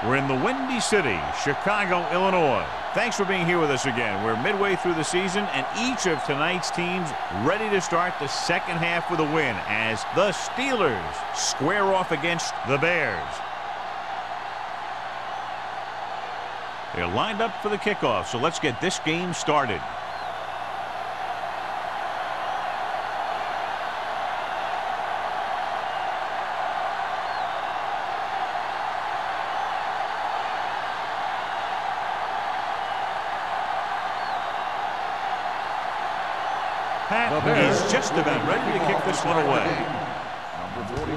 We're in the Windy City, Chicago, Illinois. Thanks for being here with us again. We're midway through the season, and each of tonight's teams ready to start the second half with a win as the Steelers square off against the Bears. They're lined up for the kickoff, so let's get this game started. He's just about ready to kick this one away. Number 44.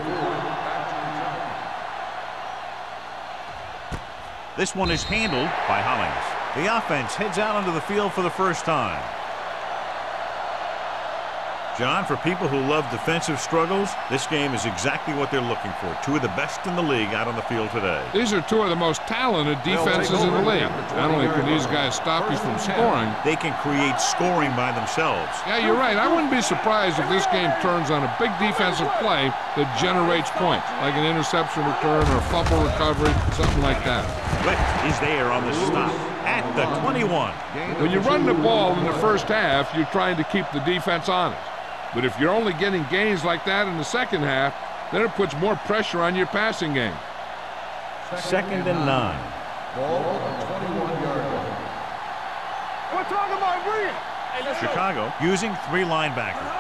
This one is handled by Hollings. The offense heads out onto the field for the first time. John, for people who love defensive struggles, this game is exactly what they're looking for. Two of the best in the league out on the field today. These are two of the most talented defenses in the league. Not only can these guys stop you from scoring, they can create scoring by themselves. Yeah, you're right. I wouldn't be surprised if this game turns on a big defensive play that generates points, like an interception return or a fumble recovery, something like that. Wick is there on the stop at the 21. When you run the ball in the first half, you're trying to keep the defense honest. But if you're only getting gains like that in the second half, then it puts more pressure on your passing game. Second and 9. Ball on the 21-yard line. We're talking about brilliant. Chicago using 3 linebackers.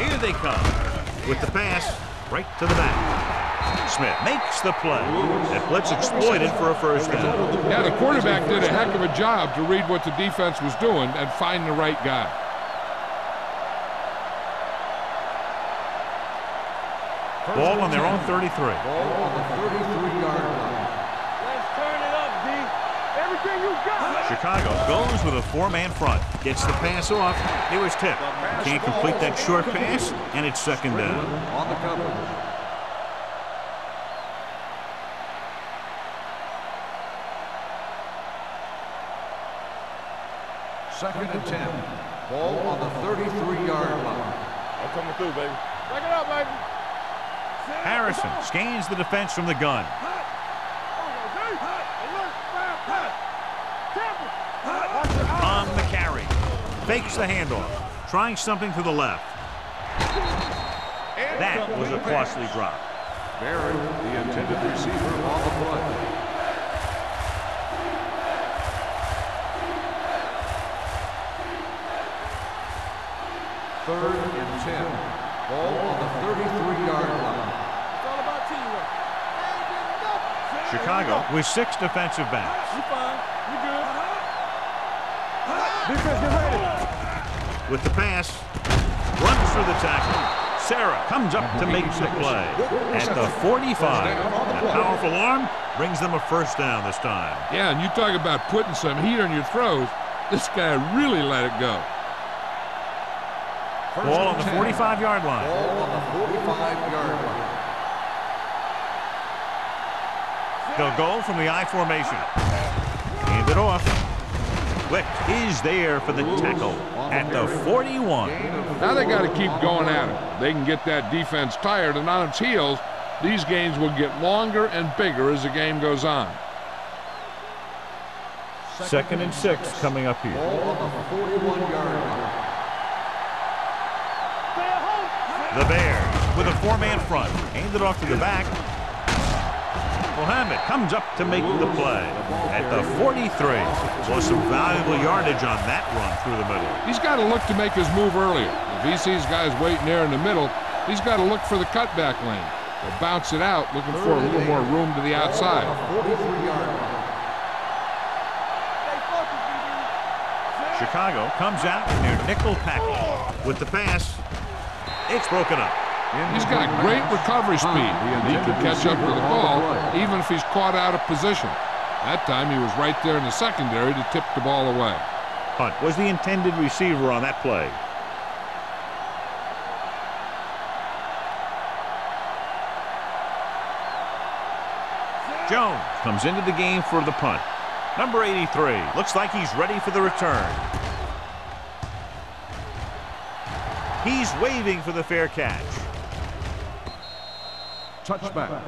Here they come with the pass right to the back. Smith makes the play. That blitz exploited for a first down. Yeah, the quarterback did a heck of a job to read what the defense was doing and find the right guy. Ball on their own 33. Ball on the 33-yard line. Let's turn it up, D. Everything you got. Chicago goes with a 4-man front. Gets the pass off. It was tipped. Can't complete that short pass, and it's second down. On the coverage. Second and 10. Ball on the 33-yard line. I'm coming through, baby. Break it up, baby. Harrison scans the defense from the gun. On the carry. Fakes the handoff. Trying something to the left. That was a costly drop. Barron, the intended receiver, on the play. Third and 10. Ball on the 33-yard line. It's all about teamwork. Chicago with 6 defensive backs. You fine. You good. Defense, get ready. With the pass, runs through the tackle. Sarah comes up to make the play at the 45. That powerful arm brings them a first down this time. Yeah, and you talk about putting some heat on your throws. This guy really let it go. Ball on the 45-yard line. Ball on the 45-yard line. They'll go from the I formation. Hand it off. Wick is there for the tackle at the 41. Now they got to keep going at it. They can get that defense tired, and on its heels, these games will get longer and bigger as the game goes on. Second and 6 coming up here. Ball on the 41-yard line. The Bears with a 4-man front. Handed off to the back. Mohammed comes up to make the play at the 43. Was some valuable yardage on that run through the middle. He's got to look to make his move earlier. If he sees guys waiting there in the middle, he's got to look for the cutback lane. Or bounce it out, looking for a little more room to the outside. 43-yard line. Chicago comes out in their nickel package. With the pass, it's broken up. He's got great recovery speed. He can catch up to the ball even if he's caught out of position. That time he was right there in the secondary to tip the ball away. Hunt was the intended receiver on that play. Jones comes into the game for the punt. Number 83 looks like he's ready for the return. He's waving for the fair catch. Touchback.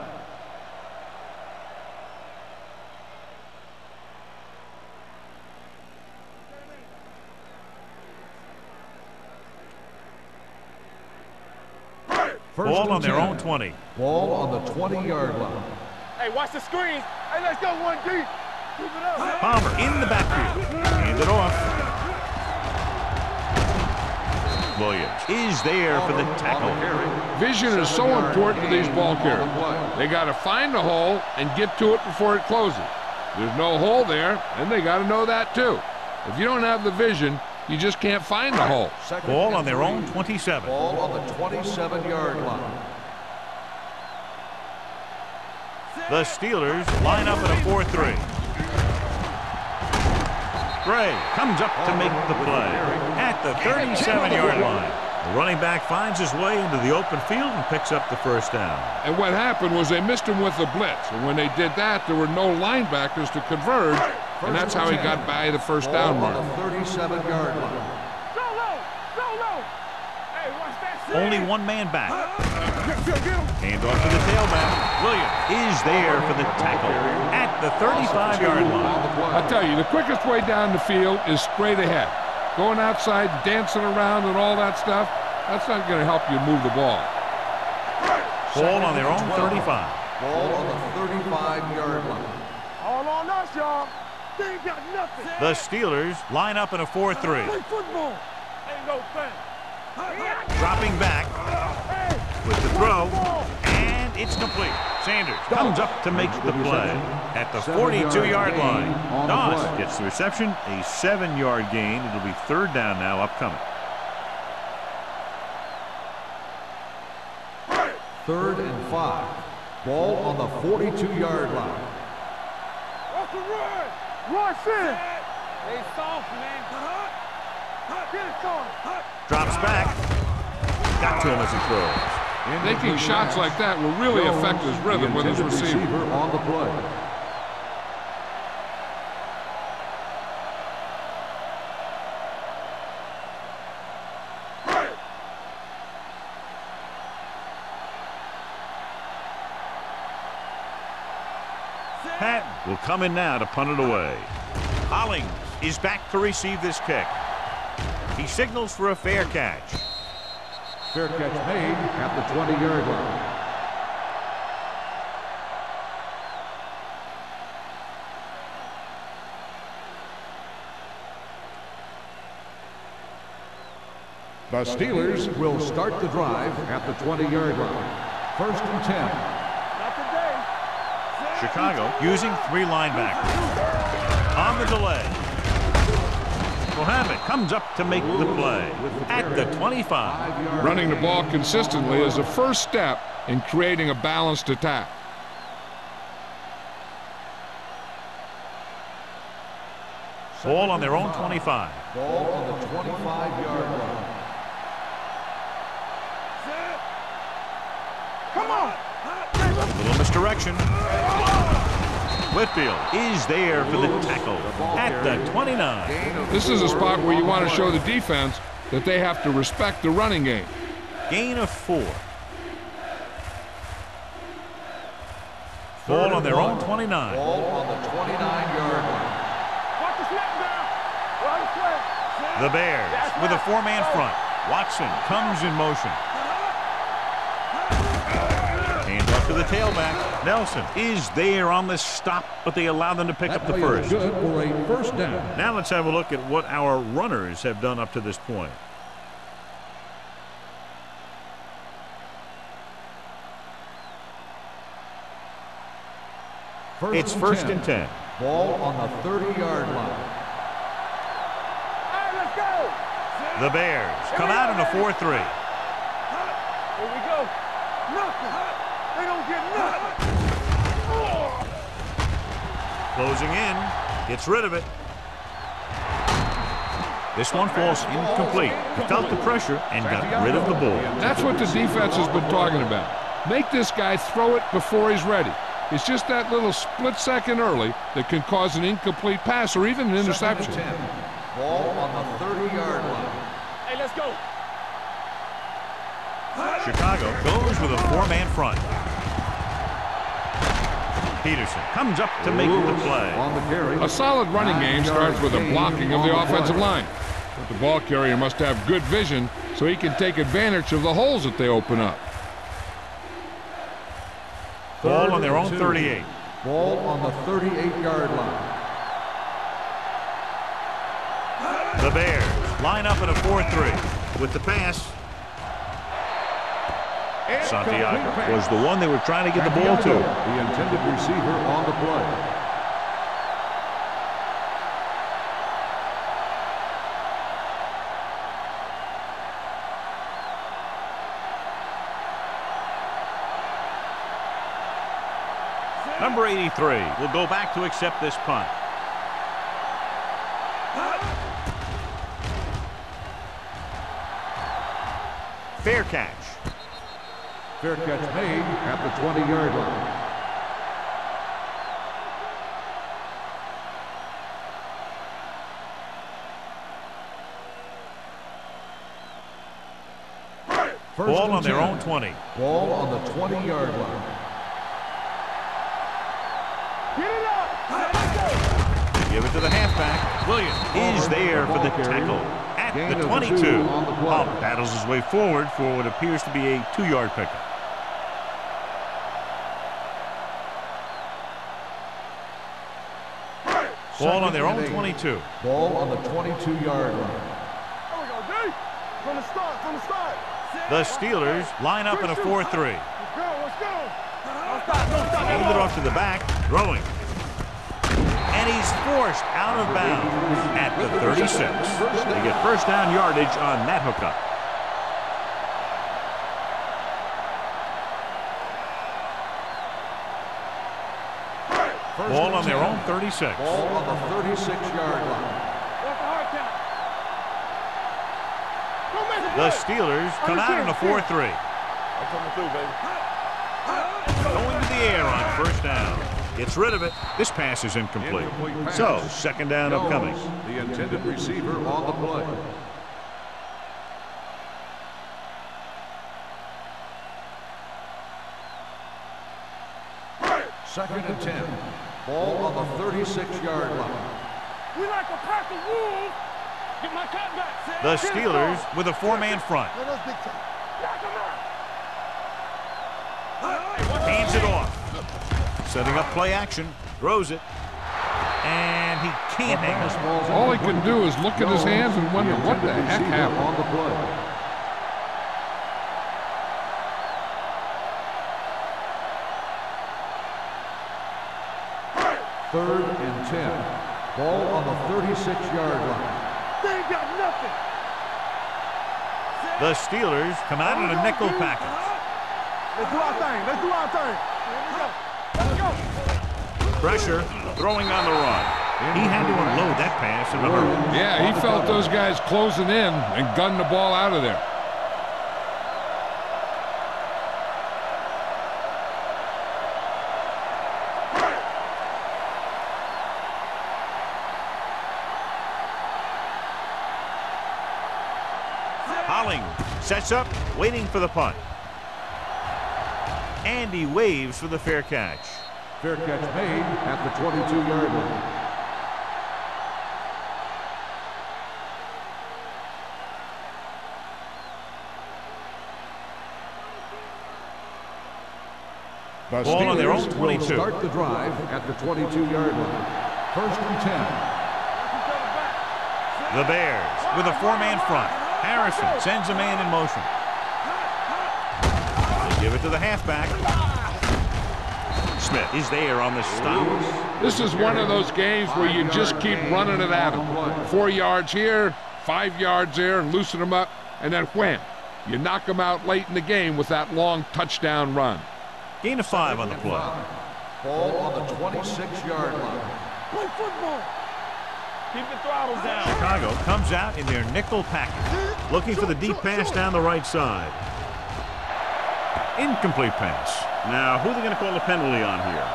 Ball on their own 20. Ball on the 20-yard line. Hey, watch the screen. Hey, let's go, 1D. Keep it up. Palmer in the backfield. Hand it off. Williams is there for the tackle. Vision is so important to these ball carriers. They got to find the hole and get to it before it closes. There's no hole there, and they got to know that too. If you don't have the vision, you just can't find the hole. Ball on their own 27. Ball on the 27-yard line. The Steelers line up in a 4-3. Gray comes up to make the play at the 37-yard line. The running back finds his way into the open field and picks up the first down. And what happened was they missed him with the blitz. And when they did that, there were no linebackers to converge, and that's how he got by the first down mark. On the 37-yard line. Go low. Go low. Hey, watch that. Only one man back. Hand off to the tailback. Williams is there for the tackle at the 35-yard line. I tell you, the quickest way down the field is straight ahead. Going outside, dancing around and all that stuff, that's not going to help you move the ball. Ball on their own 35. Ball on the 35-yard line. All on us, y'all. They ain't got nothing. The Steelers line up in a 4-3. Play football. Ain't no thing. Dropping back with the throw, and it's complete. Sanders comes up to make the play at the 42-yard line. Doss gets the reception, a 7-yard gain. It'll be third down now upcoming. 3rd and 5. Ball on the 42-yard line. What's the run? Run, Sid. They soft, man. Get it going. Drops back. Got to him as he throws. Making shots like that will really affect his rhythm with his receiver. On the play. Patton will come in now to punt it away. Hollings is back to receive this kick. He signals for a fair catch. Fair catch made at the 20-yard line. The Steelers will start the drive at the 20-yard line. 1st and 10. Not today. Chicago using 3 linebackers. On the delay. Mohammed comes up to make the play at the 25. Running the ball consistently is the first step in creating a balanced attack. Ball on their own 25. Ball on the 25-yard line. Come on. A little misdirection. Whitfield is there for the tackle at the 29. This is a spot where you want to show the defense that they have to respect the running game. Gain of 4. Ball on their own 29. Ball on the 29-yard line. Watch the snap now. Right play. The Bears with a 4-man front. Watson comes in motion. Hand off to the tailback. Nelson is there on the stop, but they allow them to pick up the first. Good for a 1st down. Now let's have a look at what our runners have done up to this point. It's 1st and 10. Ball on the 30-yard line. Hey, let's go. The Bears come out in a 4-3. Here we go. Nothing. They don't get nothing. Closing in. Gets rid of it. This one falls incomplete. He felt the pressure and got rid of the ball. That's what the defense has been talking about. Make this guy throw it before he's ready. It's just that little split second early that can cause an incomplete pass or even an interception. Ball on the 30-yard line. Hey, let's go. Chicago goes with a 4-man front. Peterson comes up to make the play. On the carry. A solid running game starts with a blocking of the offensive line. But the ball carrier must have good vision so he can take advantage of the holes that they open up. Ball on their own 38. Ball on the 38-yard line. The Bears line up in a 4-3 with the pass. Santiago was the one they were trying to get the ball to. The intended receiver on the play. Number 83 will go back to accept this punt. Fair catch. Fair catch made at the 20-yard line. Ball on their own 20. Ball on the 20-yard line. Give it to the halfback. Williams is there for the tackle at the 22. Pump battles his way forward for what appears to be a 2-yard pickup. Ball on their own 22. Ball on the 22-yard line. From the start, from the start. The Steelers line up in a 4-3. Let's go, let's go. Don't stop, don't stop. Hold it off to the back, throwing. And he's forced out of bounds at the 36. They get first down yardage on that hookup. Ball on their own 36. Ball on the 36-yard line. The Steelers come out in a 4-3. Going to the air on first down. Gets rid of it. This pass is incomplete. So, second down upcoming. The intended receiver on the play. Second and 10. Ball on the 36-yard line. We like a pack of wolves. Get my cat back. The Steelers with a 4-man front. Hands it off. Setting up play action. Throws it. And he can't hang it. All he can do is look at his hands and wonder what the heck happened. On the play. Third and 10. Ball on the 36-yard line. They ain't got nothing. The Steelers come out in a nickel package. Let's do our thing. Let's do our thing. Here we go. Let's go. Pressure, throwing on the run. He had to unload that pass in a hurry. Yeah, he felt those guys closing in and gunned the ball out of there. Sets up, waiting for the punt. And he waves for the fair catch. Fair catch made at the 22-yard line. The Ball on their own Steelers 22. will start the drive at the 22-yard line. First and 10. The Bears with a 4-man front. Harrison sends a man in motion. They give it to the halfback. Smith is there on the stop. This is one of those games where you just keep running it at them. 4 yards here, 5 yards there, and loosen them up, and then wham. You knock them out late in the game with that long touchdown run. Gain of 5 on the play. Ball on the 26-yard line. Play football. Keep the throttle down. Chicago comes out in their nickel package, looking for the deep pass down the right side. Incomplete pass. Now, who are they going to call a penalty on here?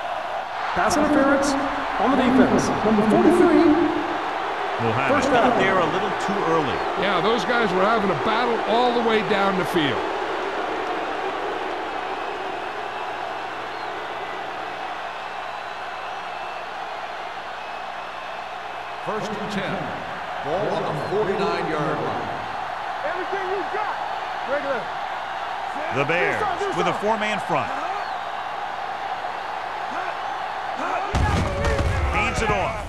Pass interference on the defense. Number 43. We'll have it. Got there a little too early. Yeah, those guys were having a battle all the way down the field. First and 10. Ball on the 49-yard line. Everything you got. Regular. The Bears with a 4-man front. Hands it off.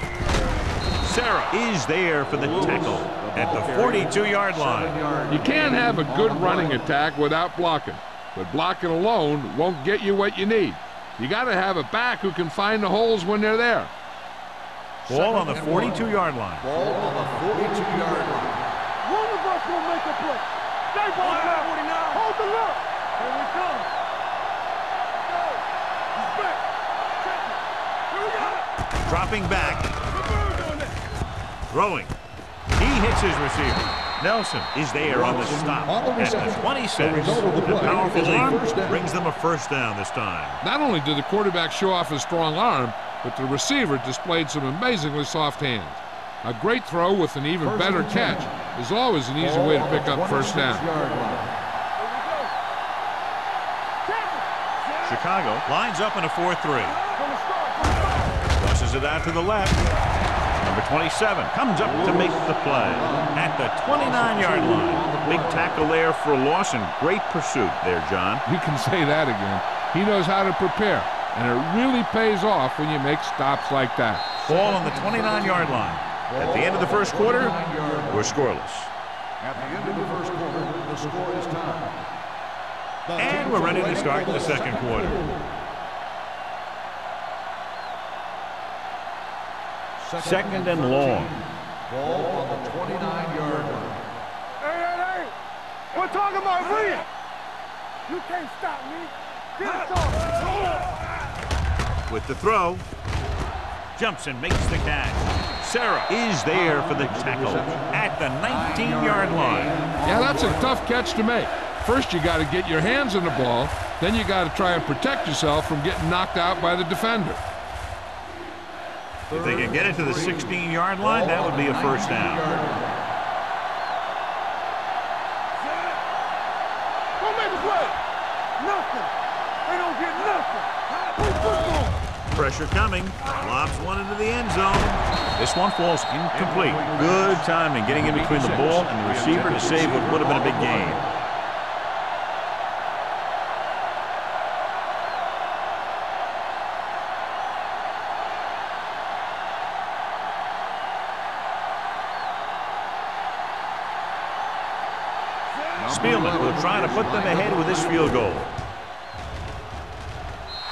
Sarah is there for the tackle at the 42-yard line. You can't have a good running attack without blocking, but blocking alone won't get you what you need. You got to have a back who can find the holes when they're there. Ball on the 42-yard line. Ball on the 42-yard line. One of us will make a play. Stay ball down. Hold the look. Here we come. Go. He's back. Check it. Here we go. Dropping back. Throwing. He hits his receiver. Nelson is there on the stop at the 26. The powerful arm brings them a first down this time. Not only did the quarterback show off his strong arm, but the receiver displayed some amazingly soft hands. A great throw with an even better catch is always an easy way to pick up first down. Chicago lines up in a 4-3. Tosses it out to the left. Number 27 comes up to make the play at the 29-yard line. Big tackle there for a loss and great pursuit there, John. You can say that again. He knows how to prepare, and it really pays off when you make stops like that. Ball on the 29-yard line. At the end of the first quarter, we're scoreless. At the end of the first quarter, the score is tied. And we're ready to start the second quarter. Second and long. Ball on the 29-yard line. Hey. We're talking about real. You can't stop me. Get it on. With the throw. Jumps and makes the catch. Sarah is there for the tackle at the 19-yard line. Yeah, that's a tough catch to make. First, you got to get your hands on the ball. Then you got to try and protect yourself from getting knocked out by the defender. If they can get it to the 16-yard line, that would be a first down. Don't make a play. Nothing. They don't get nothing. Pressure coming. Lobs one into the end zone. This one falls incomplete. Good timing getting in between the ball and the receiver to save what would have been a big gain. Spielman will try to put them ahead with this field goal.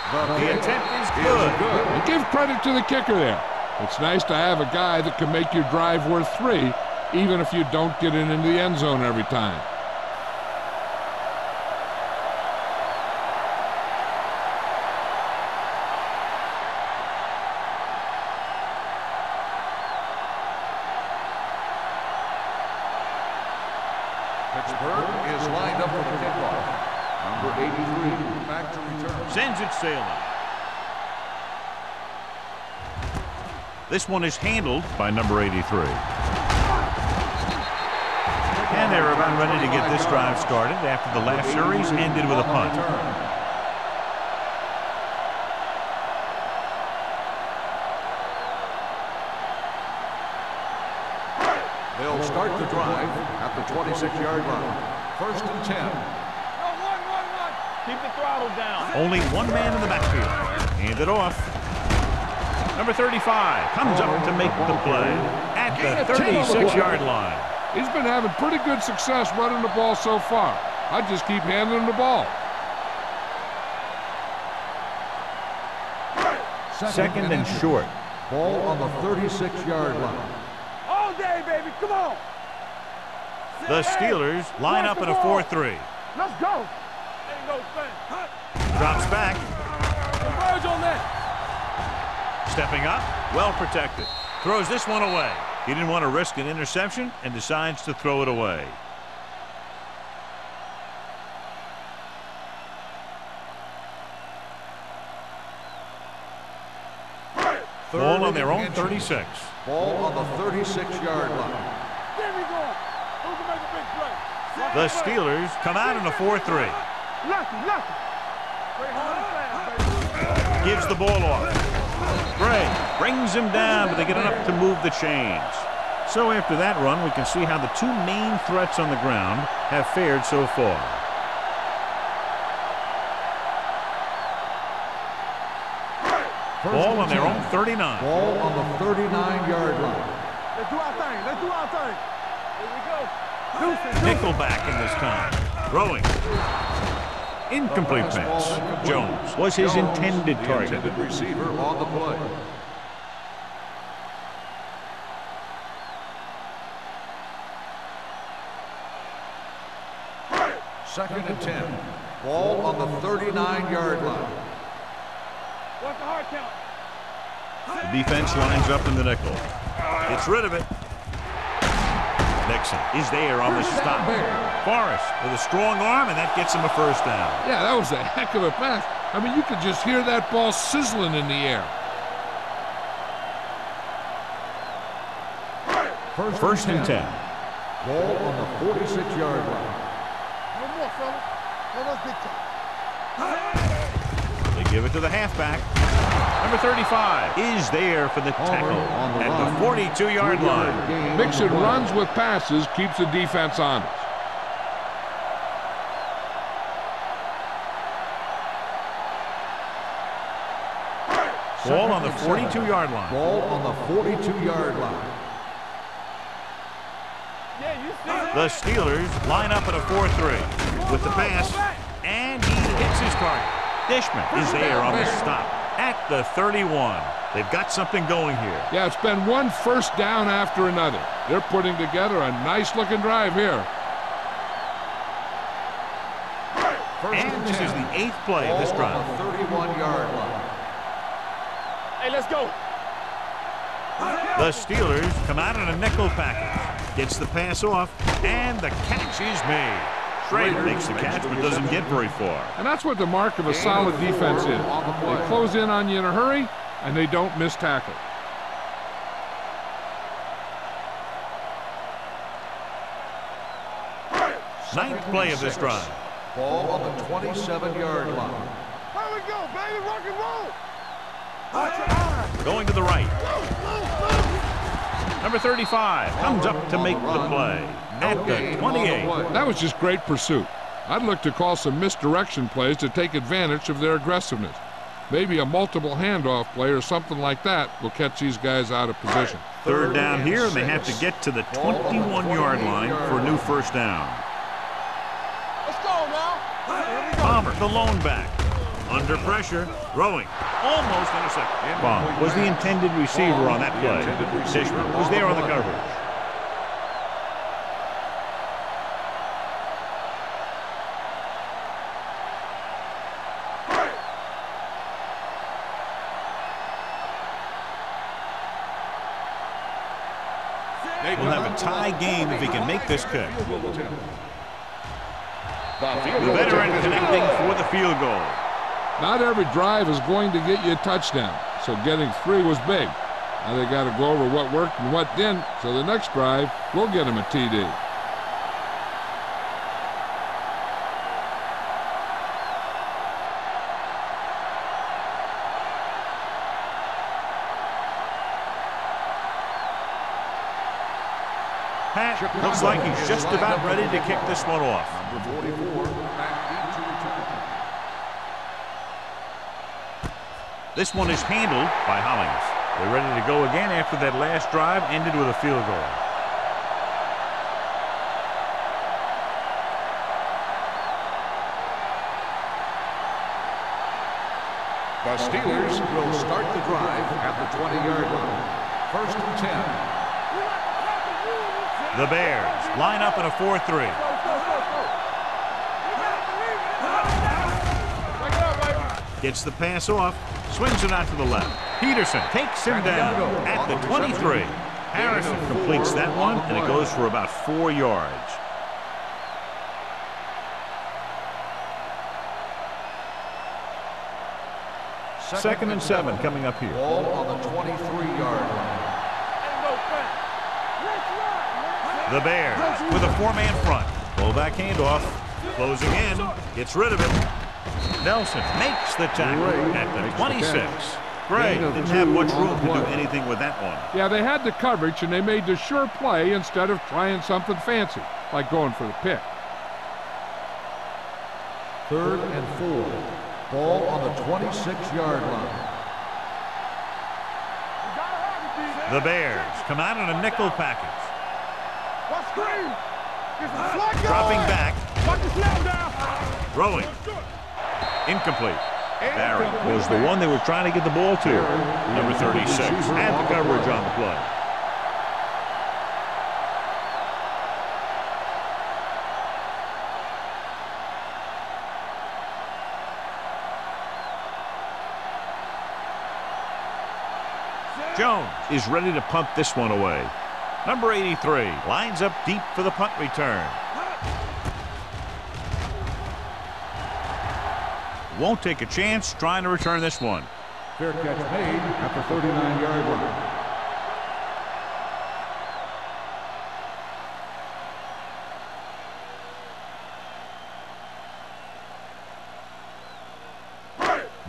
The attempt is good. And give credit to the kicker there. It's nice to have a guy that can make your drive worth 3, even if you don't get it into the end zone every time. Pittsburgh is lined up for the kickoff. Number 83, back to return. Sends it sailing. This one is handled by number 83. And they're about ready to get this drive started after the last series ended with a punt. They'll start the drive at the 26-yard line. First and 10. Run. Keep the throttle down. Only one man in the backfield. Hand it off. Number 35 comes up to make the play at the 36-yard line. He's been having pretty good success running the ball so far. I just keep handing him the ball. Second and short. Ball on the 36-yard line. All day, baby. Come on. The Steelers line up in a 4-3. Let's go. Ain't no thing. Drops back. Converge on that. Stepping up, well protected. Throws this one away. He didn't want to risk an interception and decides to throw it away. Ball on their own 36. Ball on the 36-yard line. There we go. Who can make a big play? The Steelers come out in a 4-3. Lucky. Play hard and fast, baby. Gives the ball off. Gray brings him down, but they get enough to move the chains. So after that run, we can see how the two main threats on the ground have fared so far. Ball on their own 39. Ball on the 39-yard line. Let's do our thing. Let's do our thing. Here we go. Nickelback in this time. Throwing. Incomplete pass. Jones was his intended target. Intended receiver on the play. Second and 10. Ball on the 39-yard line. What's the hard count? The defense lines up in the nickel. Gets rid of it. Nixon is there on the stop. Forrest with a strong arm, and that gets him a first down. Yeah, that was a heck of a pass. I mean, you could just hear that ball sizzling in the air. First and 10. Ball on the 46-yard line. No more, fella. No more big time. They give it to the halfback. Number 35 is there for the tackle at the 42-yard line. Mixing runs with passes keeps the defense honest. Ball on the 42-yard line. Ball on the 42-yard line. Yeah, you see it. The Steelers line up in a 4-3 with the pass, and he hits his target. Dishman is there on the stop at the 31. They've got something going here. Yeah, it's been one first down after another. They're putting together a nice-looking drive here. And this is the 8th play of this drive. Ball on the 31-yard line. Hey, let's go. The Steelers come out in a nickel package. Gets the pass off, and the catch is made. Schrader makes the catch, but doesn't get very far. And that's what the mark of a solid defense is. They close in on you in a hurry, and they don't miss tackle. Second 9th play of this drive. Ball on the 27-yard line. Here we go, baby. Rock and roll. Going to the right. Number 35 comes up to make the play at the 28. That was just great pursuit. I'd look to call some misdirection plays to take advantage of their aggressiveness. Maybe a multiple handoff play or something like that will catch these guys out of position. Third down here, and they have to get to the 21-yard line for a new first down. Let's go now. Palmer, the lone back. Under pressure, throwing. Almost intercepted. Palmer was the intended receiver on that play. Dishman was there on the coverage. We'll have a tie game if he can make this kick. The veteran connecting for the field goal. Not every drive is going to get you a touchdown, so getting 3 was big. Now they got to go over what worked and what didn't, so the next drive will get them a TD. Pat looks like he's just about ready to kick this one off. Number 44, back into return. This one is handled by Hollings. They're ready to go again after that last drive ended with a field goal. The Steelers will start the drive at the 20-yard line. First and 10. The Bears line up in a 4-3. Gets the pass off, swings it out to the left. Peterson takes him down at the 23. Harrison completes that one, and it goes for about 4 yards. Second and 7 coming up here. Ball on the 23-yard line. The Bears with a 4-man front. Fullback handoff. Closing in. Gets rid of it. Nelson makes the tackle at the 26. Gray didn't have much room to do anything with that one. Yeah, they had the coverage, and they made the sure play instead of trying something fancy, like going for the pick. Third and 4. Ball on the 26-yard line. The Bears come out in a nickel package. Dropping back. Throwing. Incomplete. Barry was the one they were trying to get the ball to. Number 36 had the coverage on the play. Jones is ready to punt this one away. Number 83 lines up deep for the punt return. Won't take a chance trying to return this one. Fair catch made at the 39-yard line.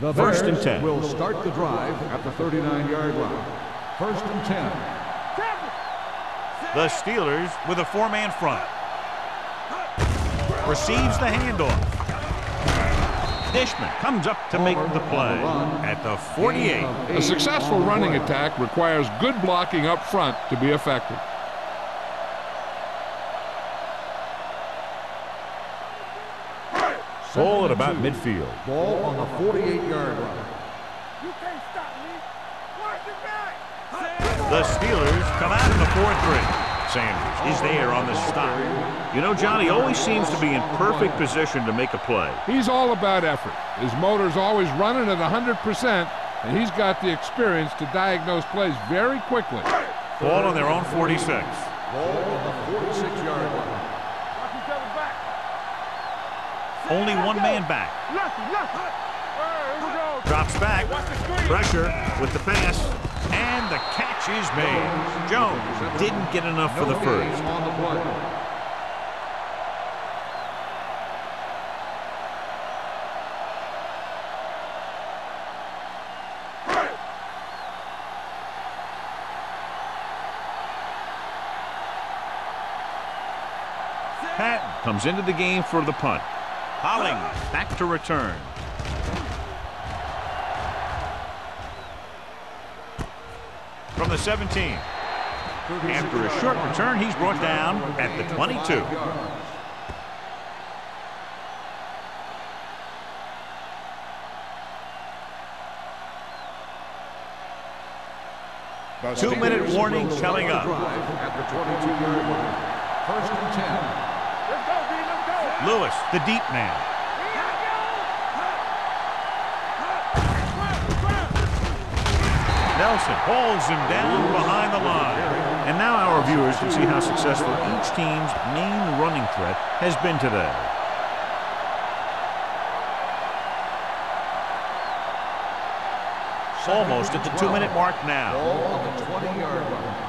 The First and Bears 10. will start the drive at the 39-yard line. First and 10. The Steelers with a four-man front. Receives the handoff. Dishman comes up to make the play at the 48. A successful running attack requires good blocking up front to be effective. Ball at about midfield. Ball on the 48-yard line. You can't stop me. Watch it back. The Steelers come out in the 4-3. Sanders is there on the stop. You know, Johnny always seems to be in perfect position to make a play. He's all about effort. His motor's always running at 100%, and he's got the experience to diagnose plays very quickly. Ball on their own 46. Ball on the 46-yard line. Watch each other back. Only one man back. Here we go. Drops back. Pressure with the pass. And the catch is made. Jones didn't get enough for the first. On the play. Patton comes into the game for the punt. Holling back to return. From the 17. After a short return, he's brought down at the 22. The 2-minute Steelers warning will coming start up. the drive at the 22-yard line. First and 10. Let's go, D. Let's go. Lewis, the deep man. Nelson holds him down behind the line. And now our viewers can see how successful each team's main running threat has been today. Almost at the 2-minute mark now. Ball on the 20-yard line.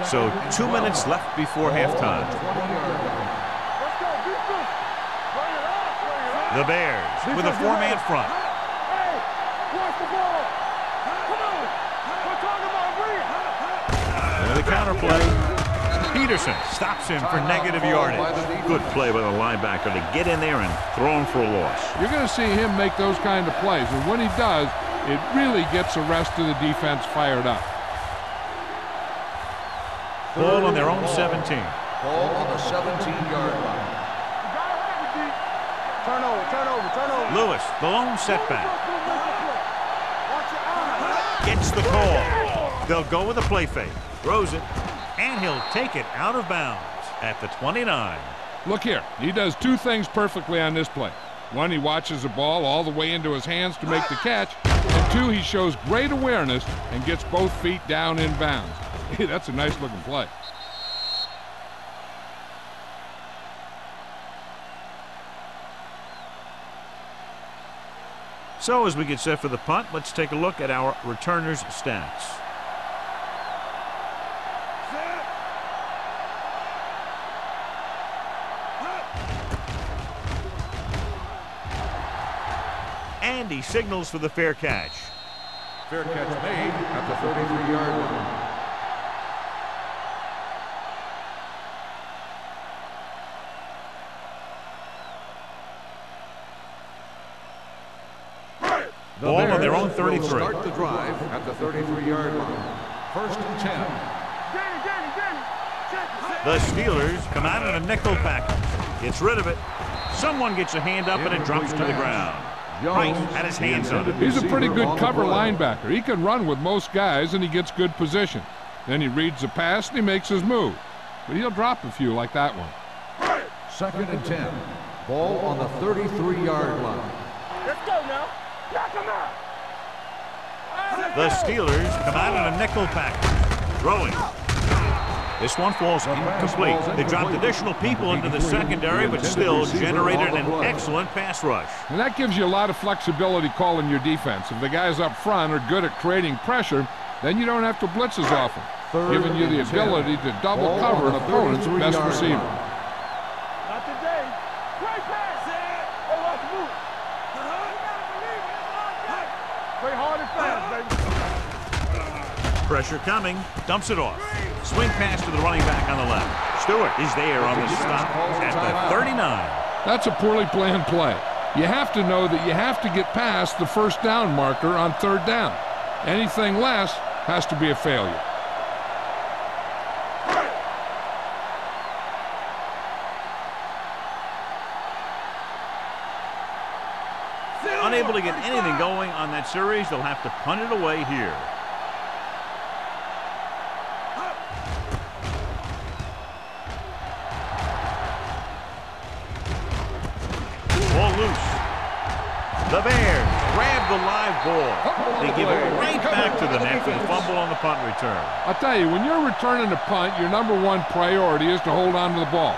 So 2 minutes left before halftime. Let's go, defense. Bring it up, bring it up. The Bears with a four-man front. Hey, watch the ball. Come on. We're talking about real. And the counter play. Peterson stops him for negative yardage. Good play by the linebacker to get in there and throw him for a loss. You're going to see him make those kind of plays, and when he does, it really gets the rest of the defense fired up. Ball on their own 17. Ball on the 17-yard line. Turn over. Lewis, the lone setback. Watch your eyes. Gets the call. They'll go with a play fake. Throws it, and he'll take it out of bounds at the 29. Look here. He does two things perfectly on this play. One, he watches the ball all the way into his hands to make the catch. And two, he shows great awareness and gets both feet down in bounds. Hey, that's a nice-looking play. So as we get set for the punt, let's take a look at our returners' stats. And he signals for the fair catch. Fair catch made at the 33-yard line. Ball on their own 33. Will start the drive at the 33-yard line. First and 10. The Steelers come out in a nickel package. Gets rid of it. Someone gets a hand up and it drops to the ground. Right, had his hands on it. He's a pretty good cover linebacker. He can run with most guys and he gets good position. Then he reads the pass and he makes his move. But he'll drop a few like that one. Second and 10. Ball on the 33-yard line. Let's go now. Knock him out. The Steelers come out in a nickel package. Throwing. This one falls incomplete. They dropped additional people into the secondary, but still generated an excellent pass rush. And that gives you a lot of flexibility calling your defense. If the guys up front are good at creating pressure, then you don't have to blitz as often, giving you the ability to double cover an opponent's best receiver. Not today. Great pass. Oh, let's move. Play hard and fast, baby. Pressure coming. Dumps it off. Swing pass to the running back on the left. Stewart is there on the stop at the 39. That's a poorly planned play. You have to know that you have to get past the first down marker on third down. Anything less has to be a failure. Unable to get anything going on that series, they'll have to punt it away here. Ball loose. The Bears grab the live ball. They give it right back to the net for the fumble on the punt return. I'll tell you, when you're returning a punt, your #1 priority is to hold on to the ball.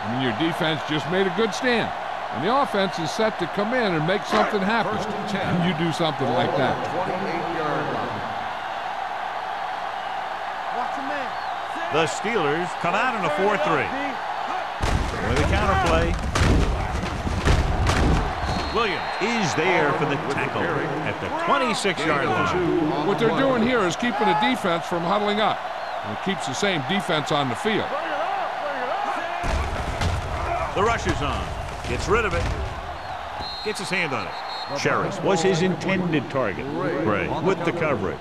I mean, your defense just made a good stand. And the offense is set to come in and make something happen. First and 10. And you do something like that. 28-yard line. Watch a man. The Steelers come out in a 4-3. With a counter play. Williams is there for the tackle at the 26-yard line. What they're doing here is keeping the defense from huddling up. And it keeps the same defense on the field. The rush is on. Gets rid of it. Gets his hand on it. Cherry was his intended target. Gray with the coverage.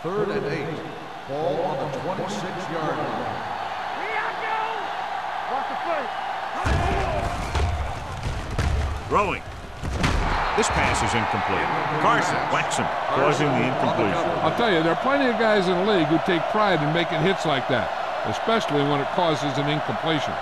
Third and 8. Ball on the 26-yard line. Watch the play. Throwing. This pass is incomplete. Carson whacks him, causing the incompletion. I'll tell you, there are plenty of guys in the league who take pride in making hits like that, especially when it causes an incompletion.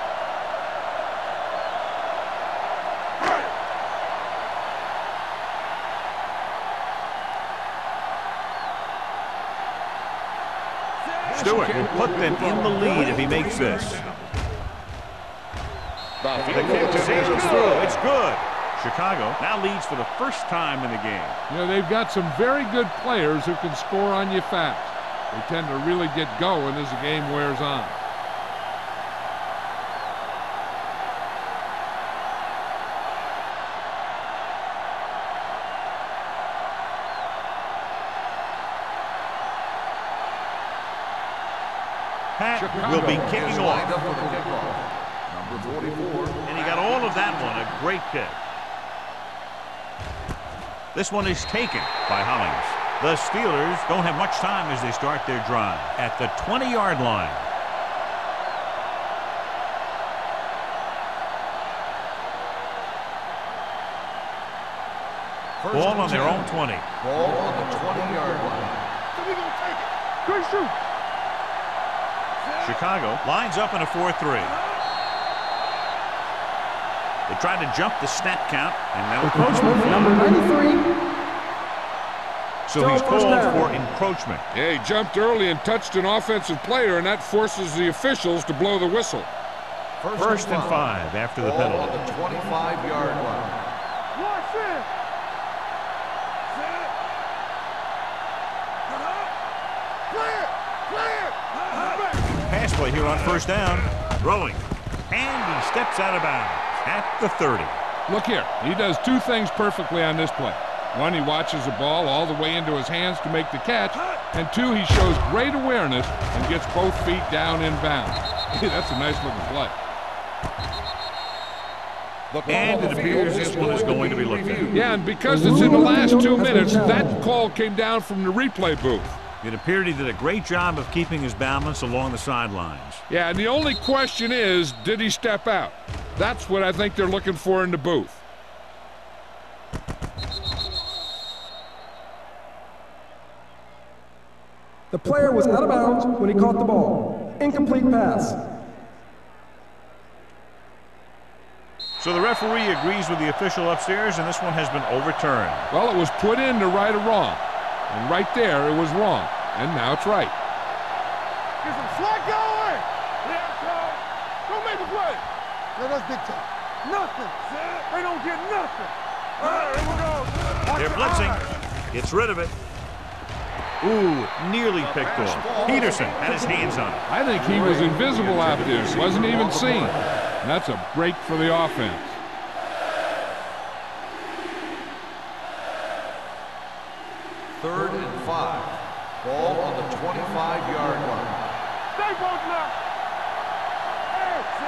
Stewart will put them in the lead if he makes this. The kick is through. It's good. Chicago now leads for the first time in the game. You know, they've got some very good players who can score on you fast. They tend to really get going as the game wears on. Pat will be kicking off. Lined up for the kickoff. Number 44. And he got all of that one. A great kick. This one is taken by Hollings. The Steelers don't have much time as they start their drive at the 20-yard line. Ball on their own 20. Ball on the 20-yard line. So we're going to take it. Good shoot. Chicago lines up in a 4-3. They tried to jump the snap count, and now Encroachment, number 93. so he's called for encroachment. Yeah, he jumped early and touched an offensive player, and that forces the officials to blow the whistle. First and 5 after the Ball penalty. on the 25-yard line. Watch it. Pass play here on first down. Throwing. And he steps out of bounds at the 30. Look here, he does two things perfectly on this play. One, he watches the ball all the way into his hands to make the catch. And two, he shows great awareness and gets both feet down in bounds. That's a nice looking play. And it appears this one is going to be looked at. Yeah, and because it's in the last 2 minutes, that call came down from the replay booth. It appeared he did a great job of keeping his balance along the sidelines. Yeah, and the only question is, did he step out? That's what I think they're looking for in the booth. The player was out of bounds when he caught the ball. Incomplete pass. So the referee agrees with the official upstairs, and this one has been overturned. Well, it was put in to right a wrong. And right there, it was wrong. And now it's right. Get some slack going! Yeah, coach. Go make a play. Yeah, that's big time. Nothing. They don't get nothing. All right, here we go. They're blitzing. Gets rid of it. Ooh, nearly picked off. Peterson had his hands on it. I think he was invisible out there. Wasn't even seen. And that's a break for the offense. Third and 5. Ball on the 25-yard line. Stay focused now.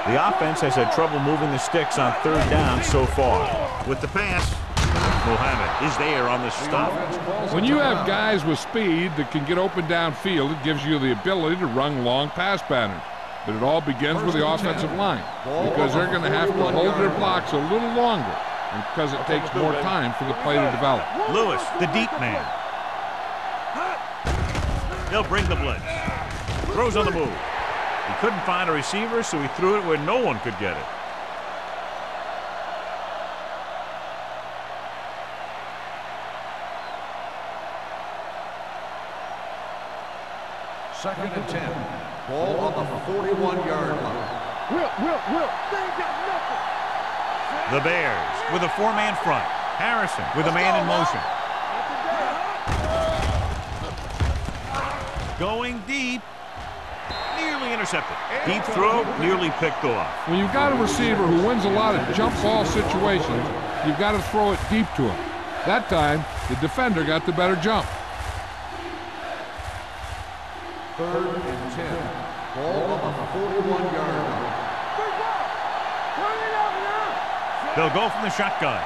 The offense has had trouble moving the sticks on third down so far. With the pass, Mohammed is there on the stop. When you have guys with speed that can get open downfield, it gives you the ability to run long pass patterns. But it all begins with the offensive line, because they're going to have to hold their blocks a little longer, and because it takes more time for the play to develop. Lewis, the deep man. They'll bring the blitz. Throws on the move. He couldn't find a receiver, so he threw it where no one could get it. Second and 10. Ball on the 41-yard line. Will. They ain't got nothing. The Bears with a four-man front. Harrison with a man in motion. Going deep. Nearly intercepted. Deep throw, nearly picked off. When you've got a receiver who wins a lot of jump ball situations, you've got to throw it deep to him. That time, the defender got the better jump. Third and 10. Ball on the 41-yard line. They'll go from the shotgun.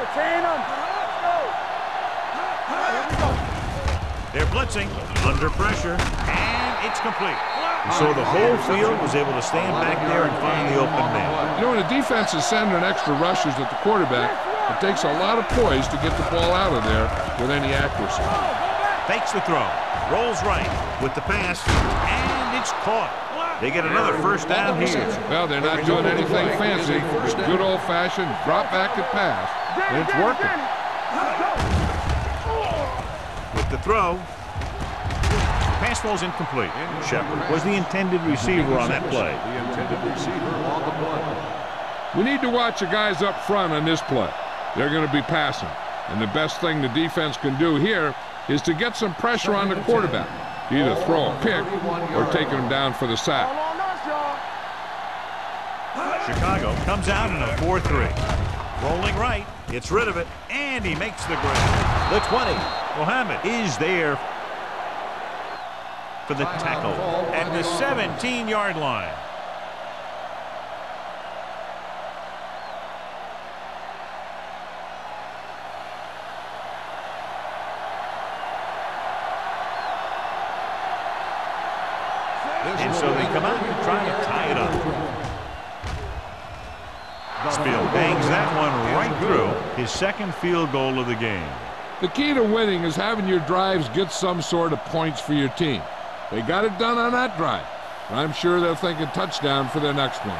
They're blitzing, under pressure, and it's complete. So the whole field was able to stand back there and find the open man. You know, when a defense is sending extra rushers at the quarterback, it takes a lot of poise to get the ball out of there with any accuracy. Fakes the throw, rolls right with the pass, and it's caught. They get another first down here. Well, they're not doing anything fancy. Just good old-fashioned drop back and pass, and it's working. With the throw, pass falls incomplete. Shepard was the intended receiver on that play. The intended receiver on the play. We need to watch the guys up front on this play. They're going to be passing, and the best thing the defense can do here is to get some pressure on the quarterback. Either throw a pick or take him down for the sack. Chicago comes out in a 4-3. Rolling right, gets rid of it, and he makes the grab. The 20. Mohammed is there for the tackle at the 17-yard line. And so they come out and try to tie it up. Spiel bangs that one right through his second field goal of the game. The key to winning is having your drives get some sort of points for your team. They got it done on that drive. I'm sure they'll think a touchdown for their next one.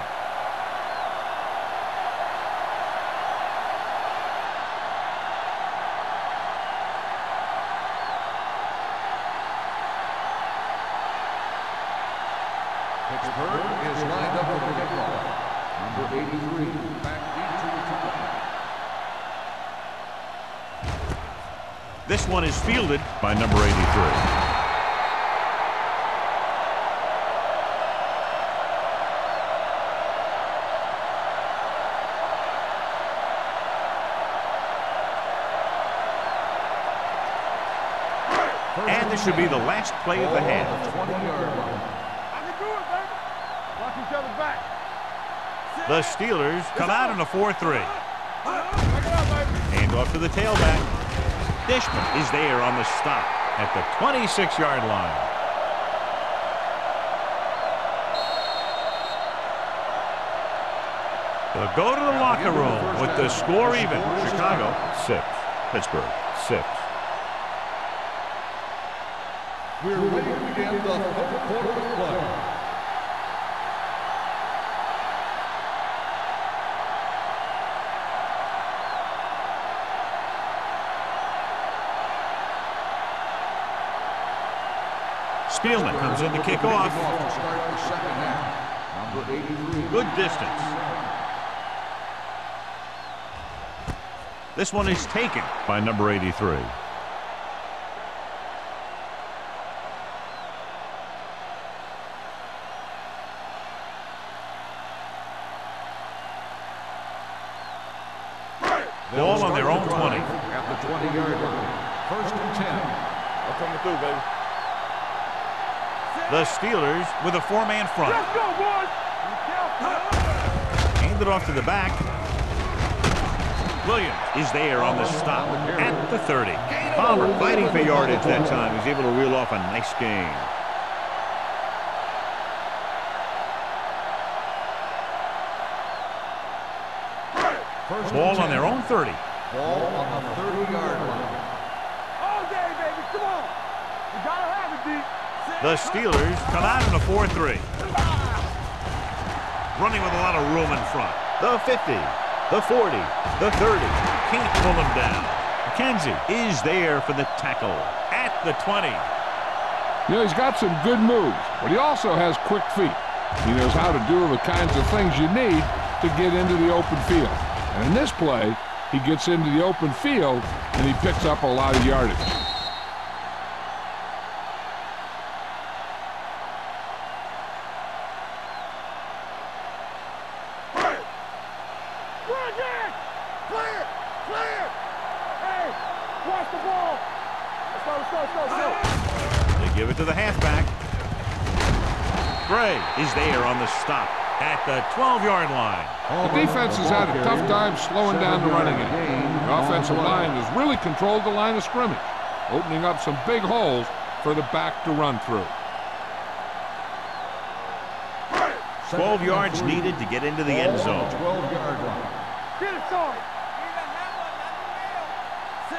Pittsburgh is lined up with the kickoff. Number 83, back deep to return. This one is fielded by number 83. And this should be the last play of the half. 20-yard line. Watch each other back. The Steelers come out in a 4-3. Hand off to the tailback. Dishman is there on the stop at the 26-yard line. They'll go to the locker room with the score even. Chicago 6, Pittsburgh 6. We're ready to begin the third quarter of play. Spielman comes in to kick off. To start the second half. Number 83. Good distance. This one is taken by number 83. Ball on their own 20. At the 20-yard line. First and 10. I'm coming through, baby. The Steelers with a four-man front. Let's go, boys! Hand it off to the back. Williams is there on the stop at the 30. Palmer fighting for yardage that time. He's able to reel off a nice gain. Ball on their own 30. Ball on the 30-yard line. All day, baby, come on! You gotta have it, D. The Steelers come out in a 4-3. Running with a lot of room in front. The 50, the 40, the 30. Can't pull him down. McKenzie is there for the tackle at the 20. You know, he's got some good moves, but he also has quick feet. He knows how to do the kinds of things you need to get into the open field. And in this play, he gets into the open field and he picks up a lot of yardage. They give it to the halfback. Gray is there on the stop at the 12-yard line. The defense has had a tough time slowing down the running game. The offensive line has really controlled the line of scrimmage, opening up some big holes for the back to run through. 12 yards needed to get into the end zone. 12-yard line. Get it, Tony.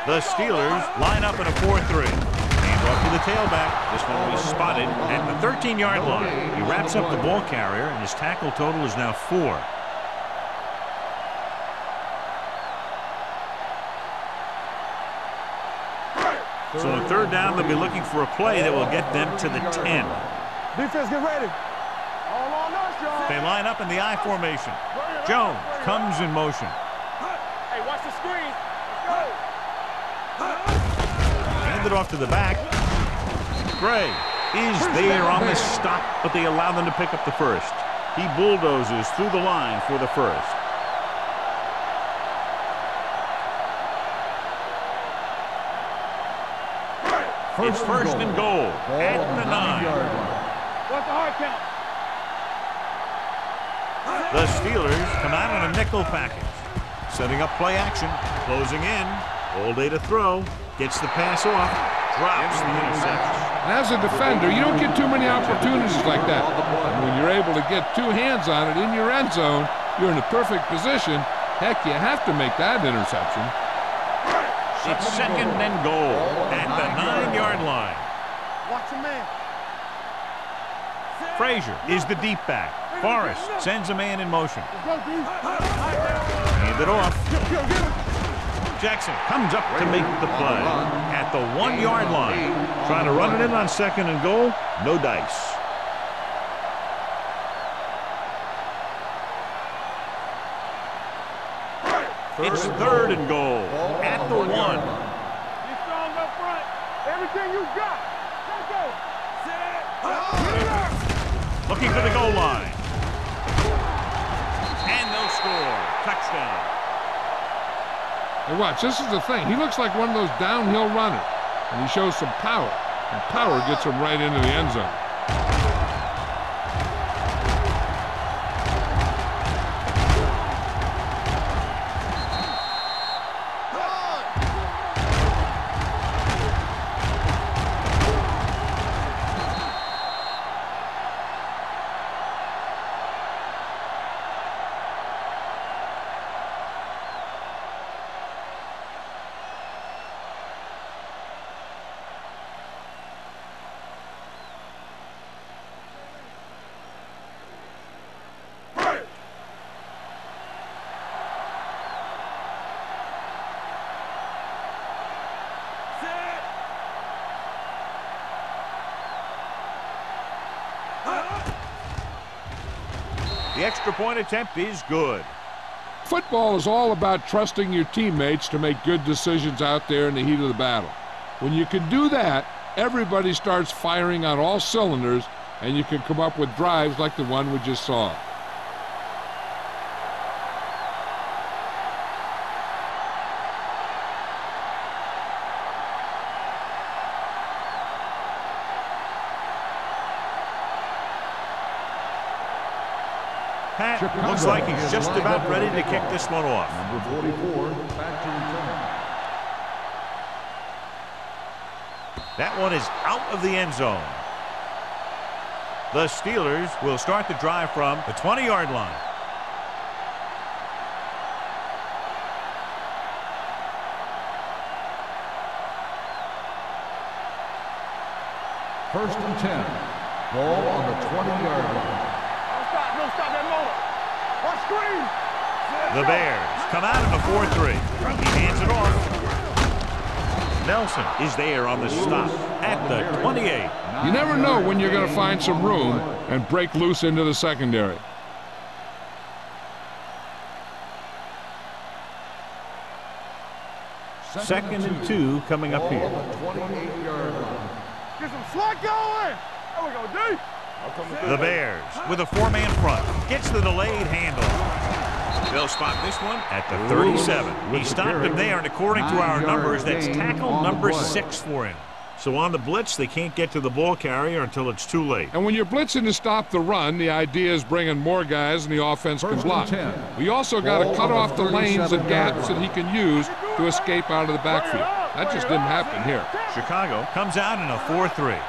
The Steelers line up in a 4-3. Hand off to the tailback. This one will be spotted at the 13-yard line. He wraps up the ball carrier, and his tackle total is now 4. So on third down, they'll be looking for a play that will get them to the 10. Defense, get ready. All on us, y'all. They line up in the I formation. Jones comes in motion. Hey, watch the screen. Let's go. Hand it off to the back. Gray is there on the stop, but they allow them to pick up the first. He bulldozes through the line for the first. It's first and goal at the 9. What's the hard count? The Steelers come out in a nickel package. Setting up play action. Closing in. All day to throw. Gets the pass off. Drops the interception. And as a defender, you don't get too many opportunities like that. And when you're able to get two hands on it in your end zone, you're in a perfect position. Heck, you have to make that interception. It's second and goal at the 9-yard line. Watch a man. Frazier is the deep back. Forrest sends a man in motion. Let's go, D. Hand it off. Jackson comes up to make the play at the 1-yard line. Trying to run it in on second and goal. No dice. It's third and goal at the 1. Be strong up front. Everything you got. Let's go. Get it up. Looking for the goal line. And they'll score. Touchdown. And watch, this is the thing. He looks like one of those downhill runners, and he shows some power, and power gets him right into the end zone. The extra point attempt is good. Football is all about trusting your teammates to make good decisions out there in the heat of the battle. When you can do that, everybody starts firing on all cylinders, and you can come up with drives like the one we just saw. Pat looks like he's just about ready to kick this one off. Number 44, back to return. That one is out of the end zone. The Steelers will start the drive from the 20-yard line. First and 10. Ball on the 20-yard line. Don't stop that motor. Watch screen. The Bears come out in a 4-3. He hands it off. Nelson is there on the stop at the 28. You never know when you're going to find some room and break loose into the secondary. Second and 2 coming up here. 28-yard line. Get some slack going. There we go, D. The Bears with a 4-man front gets the delayed handoff. They'll spot this one at the 37. He stopped him there, and according to our numbers, that's tackle number 6 for him. So on the blitz, they can't get to the ball carrier until it's too late. And when you're blitzing to stop the run, the idea is bringing more guys and the offense can block. We also got to cut off the lanes and gaps that he can use to escape out of the backfield. That just didn't happen here. Chicago comes out in a 4-3.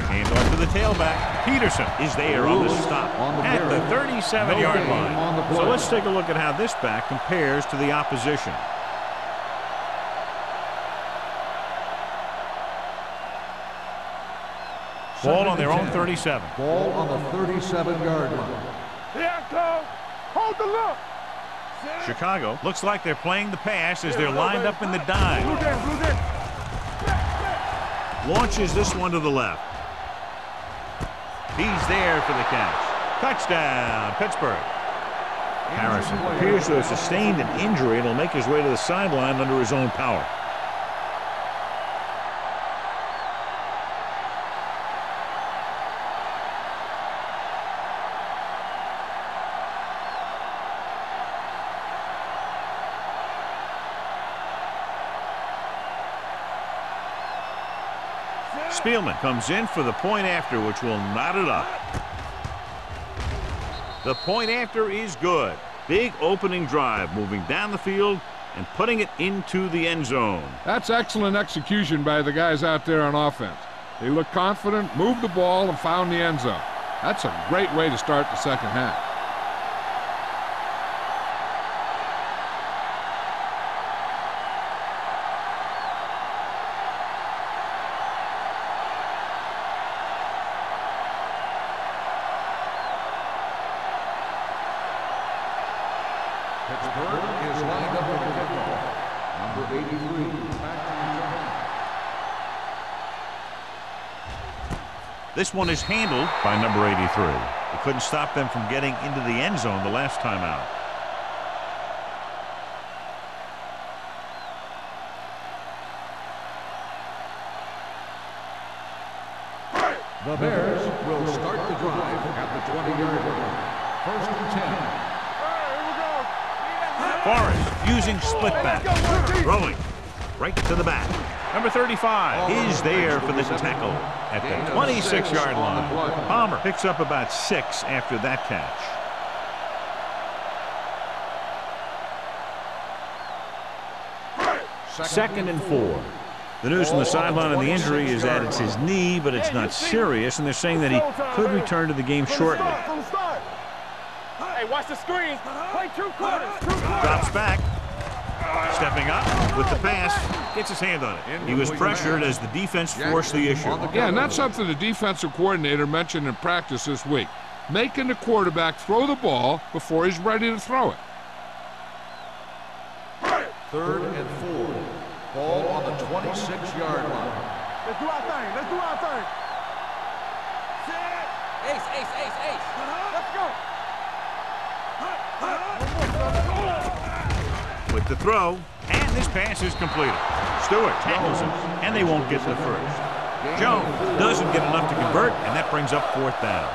Hand off to the tailback. Peterson is there on the stop at the 37-yard line. So let's take a look at how this back compares to the opposition. Ball on their own 37. Ball on the 37-yard line. Here it comes. Hold the look. Chicago looks like they're playing the pass as they're lined up in the dive. Launches this one to the left. He's there for the catch. Touchdown, Pittsburgh. Harrison appears to have sustained an injury and will make his way to the sideline under his own power. Spielman comes in for the point after, which will knot it up. The point after is good. Big opening drive, moving down the field and putting it into the end zone. That's excellent execution by the guys out there on offense. They looked confident, moved the ball, and found the end zone. That's a great way to start the second half. Pittsburgh is lined up at the kickoff. Number 83, back to return. This one is handled by number 83. He couldn't stop them from getting into the end zone the last time out. The Bears will start the drive at the 20-yard line. First and 10. Forrest using split back. Throwing right to the back. Number 35 is there for the tackle at the 26-yard line. Palmer picks up about 6 after that catch. Second and 4. The news from the sideline on the injury is that it's his knee, but it's not serious, and they're saying that he could return to the game shortly. Hey, watch the screen. Play 2 quarters. Drops back. Stepping up with the pass. Gets his hand on it. He was pressured as the defense forced the issue. Yeah, and that's something the defensive coordinator mentioned in practice this week. Making the quarterback throw the ball before he's ready to throw it. Third and 4. Ball on the 26-yard line. Let's do our thing. Let's do our thing. Let's go. With the throw, and this pass is completed. Stewart tackles him, and they won't get to the first. Jones doesn't get enough to convert, and that brings up 4th down.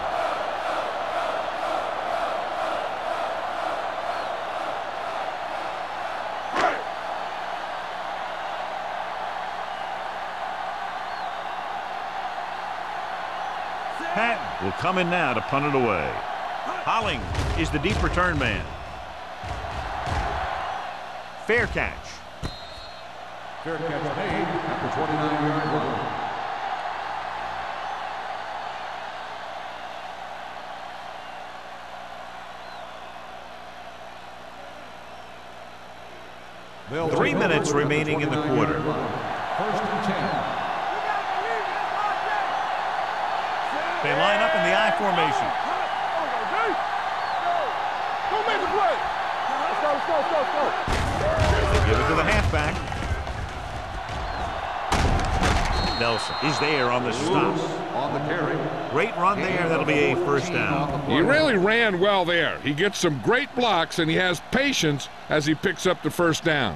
Patton will come in now to punt it away. Holling is the deep return man. Fair catch. Fair catch made at the 29-yard line. They'll 3 minutes remaining in the quarter. 1st and 10. They line up in the I formation. Don't make a play. Let's go. They give it to the halfback. Nelson is there on the stop. On the carry. Great run there. That'll be a 1st down. He really ran well there. He gets some great blocks, and he has patience as he picks up the 1st down.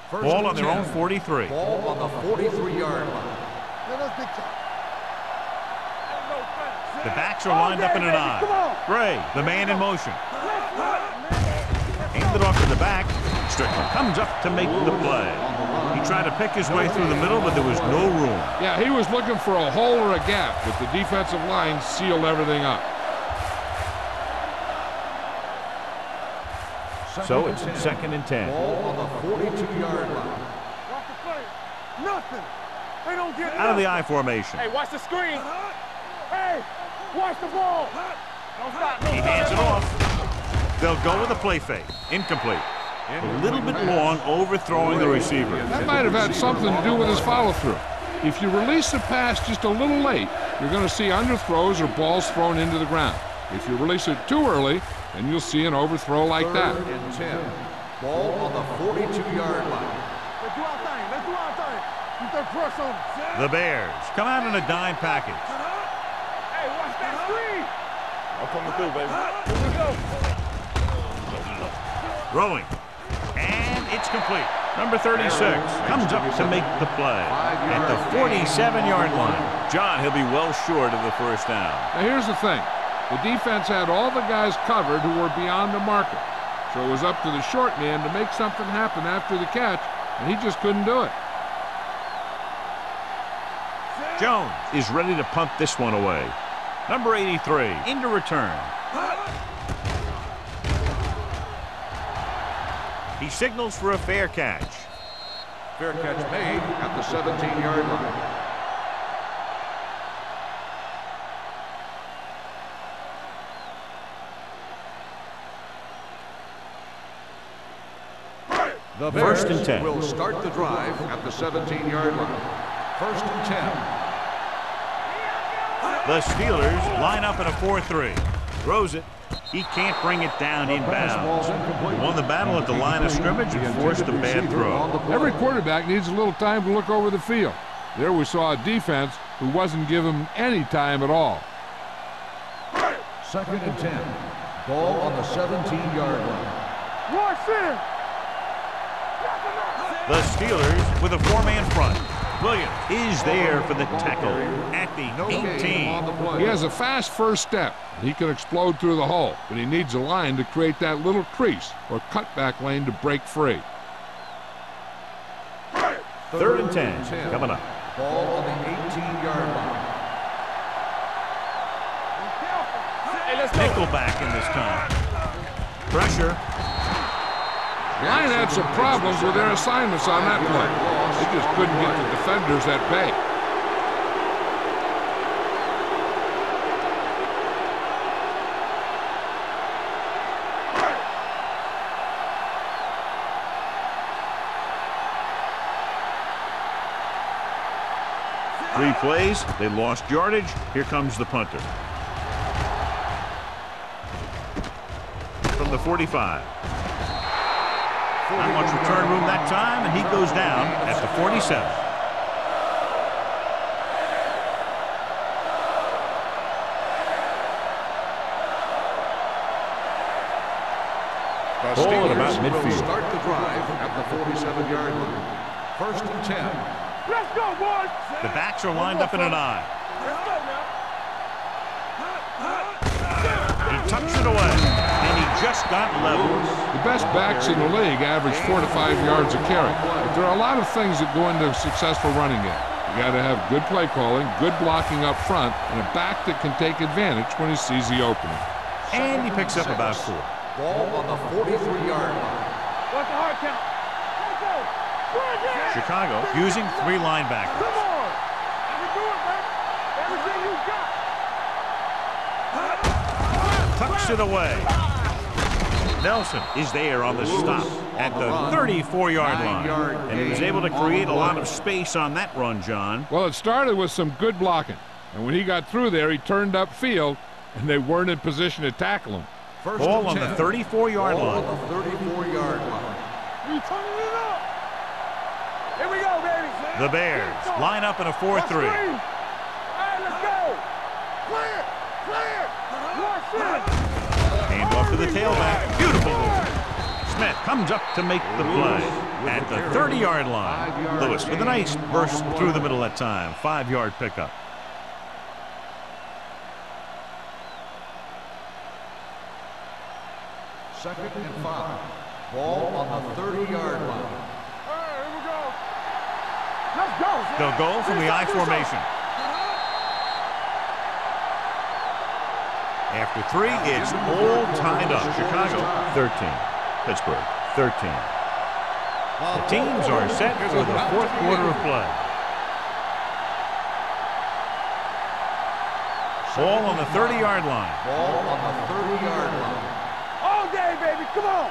Ball on their own 43. Ball on the 43-yard line. The backs are lined up in an I. Gray, the man in motion. Handed off to the back. Strickland comes up to make the play. He tried to pick his way through the middle, but there was no room. Yeah, he was looking for a hole or a gap, but the defensive line sealed everything up. So it's 2nd and 10. Ball on the 42-yard line. Watch the play. Nothing. They don't get Out of the I formation. Hey, watch the screen. Hey, watch the ball. Don't stop. He hands it off. They'll go with a play fake. Incomplete. A little bit long, overthrowing the receiver. That might have had something to do with his follow-through. If you release the pass just a little late, you're going to see underthrows or balls thrown into the ground. If you release it too early, then you'll see an overthrow like that. 3rd and 10. Ball on the 42-yard line. Let's do our thing. Let's do our thing. Keep that press on them. The Bears come out in a dime package. Hey, watch that screen. I'm coming through, baby. Here we go. Throwing. And it's complete. Number 36 comes up to make the play at the 47-yard line. John, he'll be well short of the 1st down. Now here's the thing. The defense had all the guys covered who were beyond the marker. So it was up to the short man to make something happen after the catch, and he just couldn't do it. Jones is ready to punt this one away. Number 83 into return. He signals for a fair catch. Fair catch made at the 17-yard line. The Bears 1st and 10. will start the drive at the 17-yard line. 1st and 10. The Steelers line up in a 4-3. Throws it. He can't bring it down inbounds. Won the battle at the line of scrimmage and forced a bad throw. Every quarterback needs a little time to look over the field. There we saw a defense who wasn't given any time at all. 2nd and 10. Ball on the 17-yard line. Watch it. The Steelers with a 4-man front. Williams is there for the tackle at the 18. He has a fast first step. He can explode through the hole, but he needs a line to create that little crease or cutback lane to break free. 3rd and 10 coming up. Ball on the 18-yard line. Nickelback in this time. Pressure. The line had some problems with their assignments on that play. They just couldn't get the defenders at bay. Three plays, they lost yardage. Here comes the punter. From the 45. Not much return room that time, and he goes down at the 47. about Steelers will midfield. start the drive at the 47-yard line. First and 10. Let's go, boys. The backs are lined up in an I. Let's go now. He tucks it away, and he just got leveled. The best backs in the league average 4 to 5 yards a carry. But there are a lot of things that go into a successful running game. You got to have good play calling, good blocking up front, and a back that can take advantage when he sees the opening. And he picks up about 4. Ball on the 43-yard line. What's the hard count? Let's go. Bring it. Chicago using 3 linebackers. Come on. Let me do it, man. Everything you got. Tucks it away. Nelson is there on the stop at the 34-yard line. And he was able to create a lot of space on that run, John. Well, it started with some good blocking. And when he got through there, he turned upfield, and they weren't in position to tackle him. First Ball and on the 10. 34-yard Ball line. on the 34-yard line. You turning it up. Here we go, baby. The Bears line up in a 4-3. All right, let's go. Clear. Clear. Watch it. Hand off to the tailback. Beautiful move. Smith comes up to make the play at the 30-yard line. Lewis with a nice burst through the middle that time. 5-yard pickup. Second and 5. Ball on the 30-yard line. All right, here we go. Let's go. They'll go from the I formation. After 3, it's all tied up. Chicago 13, Pittsburgh 13. The teams are set for the 4th quarter of play. Ball on the 30-yard line. Ball on the 30-yard line. All day, baby. Come on.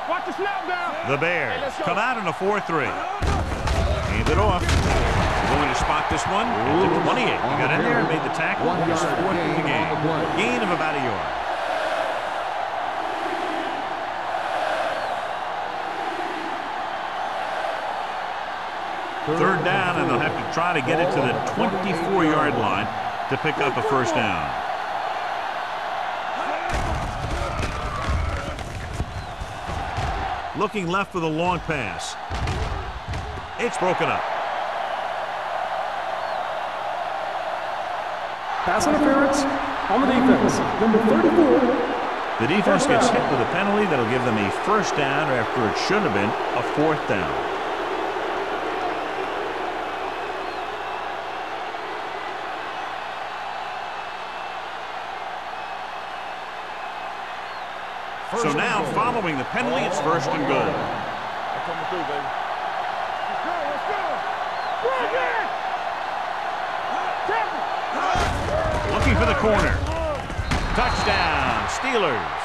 Watch the snap down. The Bears come out in a 4-3. Hand it off. Going to spot this one at the 28. He got in there and made the tackle. His 4th in the game. Gain of about a yard. Third down, and they'll have to try to get it to the 24-yard line to pick up a first down. Looking left for the long pass. It's broken up. Pass interference on the defense. Number 34. The defense gets hit with a penalty that'll give them a first down after it should have been a 4th down. So now, following the penalty, it's 1st and goal. I'm coming through, baby. Let's go. Let's go. Bring it. Tackle. Looking for the corner. Touchdown, Steelers.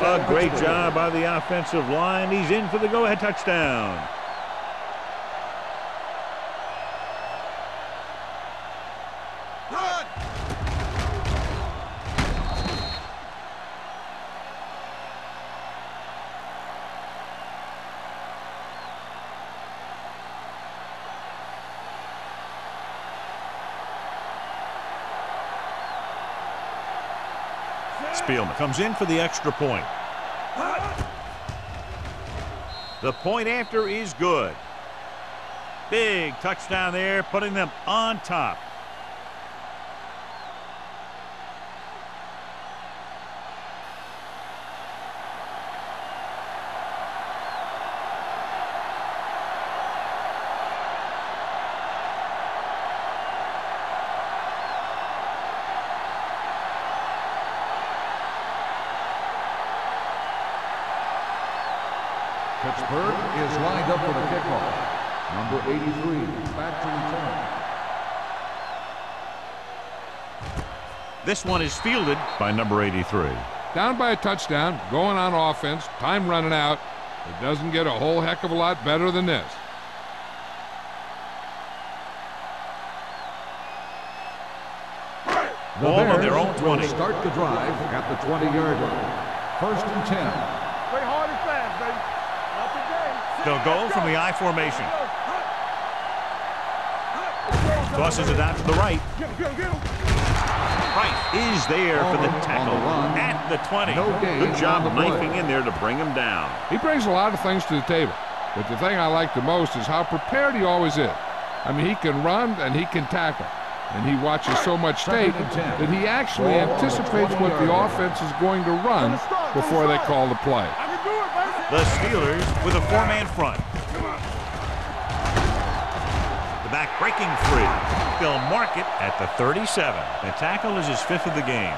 A great job by the offensive line. He's in for the go-ahead touchdown. Spielman comes in for the extra point. The point after is good. Big touchdown there, putting them on top. Pittsburgh is lined up for the kickoff. Number 83, back to return. This one is fielded by number 83. Down by a touchdown, going on offense, time running out. It doesn't get a whole heck of a lot better than this. Ball on their own 20. Will start the drive at the 20-yard line. 1st and 10. Play hard and fast, baby. Not today. They'll go from the I formation. Tosses it out to the right. Get him, get him, get him. Price is there for the tackle at the 20. Good job knifing in there to bring him down. He brings a lot of things to the table, but the thing I like the most is how prepared he always is. I mean, he can run and he can tackle, and he watches so much tape that he actually anticipates what the offense is going to run before they call the play. The Steelers with a four-man front. The back breaking free. They'll mark it at the 37. The tackle is his 5th of the game.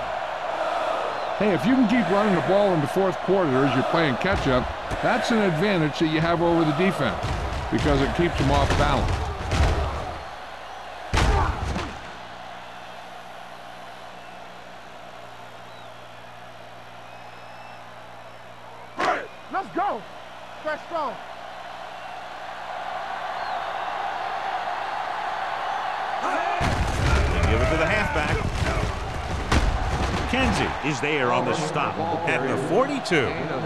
Hey, if you can keep running the ball in the 4th quarter as you're playing catch-up, that's an advantage that you have over the defense because it keeps them off balance. Let's go. Stretch strong. Give it to the halfback. Kenzie is there on the stop at the 42.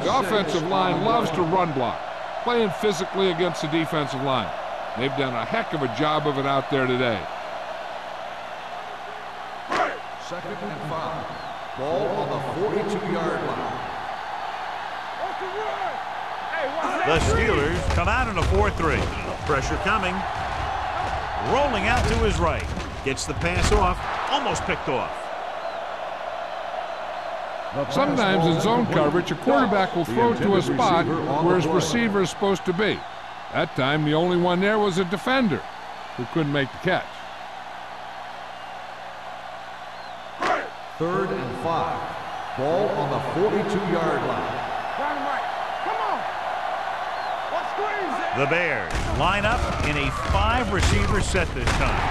The offensive line loves to run block, playing physically against the defensive line. They've done a heck of a job of it out there today. 2nd and 5. Ball on the 42-yard line. The Steelers come out in a 4-3. Pressure coming. Rolling out to his right. Gets the pass off. Almost picked off. Sometimes in zone coverage, a quarterback will throw to a spot where his receiver is supposed to be. That time, the only one there was a defender who couldn't make the catch. 3rd and 5. Ball on the 42-yard line. The Bears line up in a 5-receiver set this time.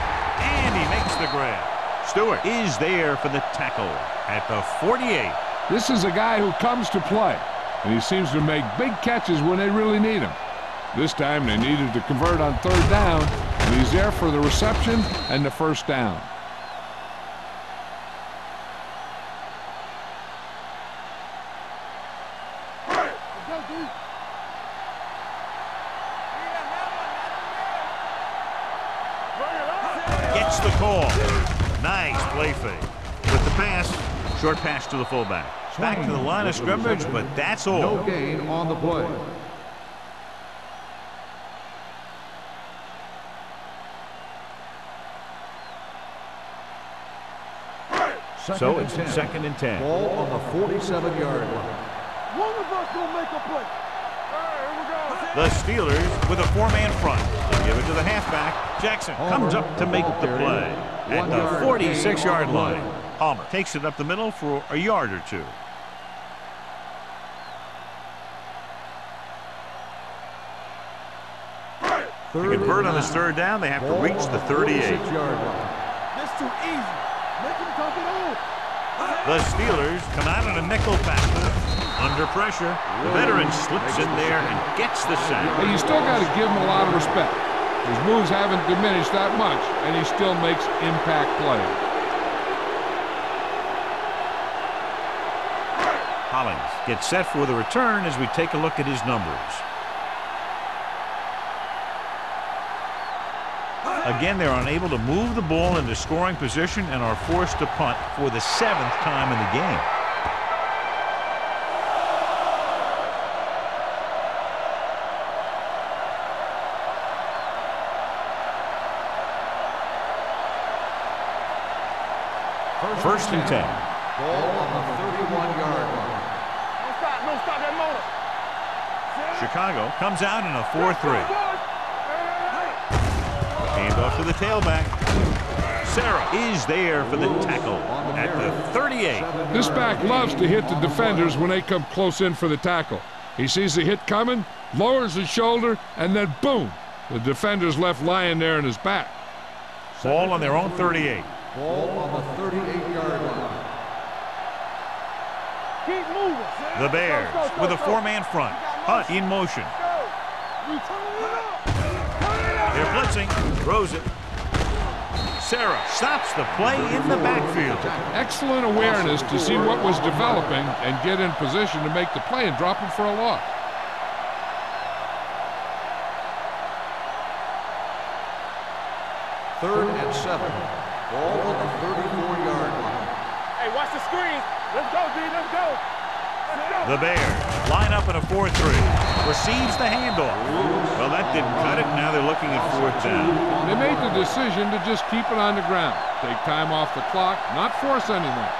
And he makes the grab. Stewart is there for the tackle at the 48. This is a guy who comes to play, and he seems to make big catches when they really need him. This time they needed to convert on 3rd down, and he's there for the reception and the 1st down. Gets the call. Nice play fake. With the pass, short pass to the fullback. Back to the line of scrimmage, but that's all. No gain on the play. So it's 2nd and 10. Ball on the 47-yard line. One of us will make a play. The Steelers with a 4-man front. They give it to the halfback. Jackson comes up to make the play at the 46-yard line. Palmer takes it up the middle for a yard or two. To convert on this 3rd down, they have to reach the 38. That's too easy. Make him come it on. The Steelers come out in a nickel backfield. Under pressure, the veteran slips in there and gets the sack. Hey, you still got to give him a lot of respect. His moves haven't diminished that much, and he still makes impact plays. Hollins gets set for the return as we take a look at his numbers. Again, they're unable to move the ball into scoring position and are forced to punt for the 7th time in the game. First and 10. Ball on the 31-yard line. No stop that motor. Chicago comes out in a 4-3. Handoff to the tailback. Sarah is there for the tackle at the 38. This back loves to hit the defenders when they come close in for the tackle. He sees the hit coming, lowers his shoulder, and then boom, the defender's left lying there in his back. Ball on their own 38. Ball on the 38-yard line. Keep moving. The Bears with a 4-man front. Hunt in motion. They're blitzing. Throws it. Sarah stops the play in the backfield. Excellent awareness to see what was developing and get in position to make the play and drop him for a loss. Third and 7. Ball on the 34-yard line. Hey, watch the screen. Let's go, D. Let's go. Let's go. The Bears line up in a 4-3. Receives the handoff. Well, that didn't cut it. Now they're looking at 4th down. They made the decision to just keep it on the ground. Take time off the clock, not force anything.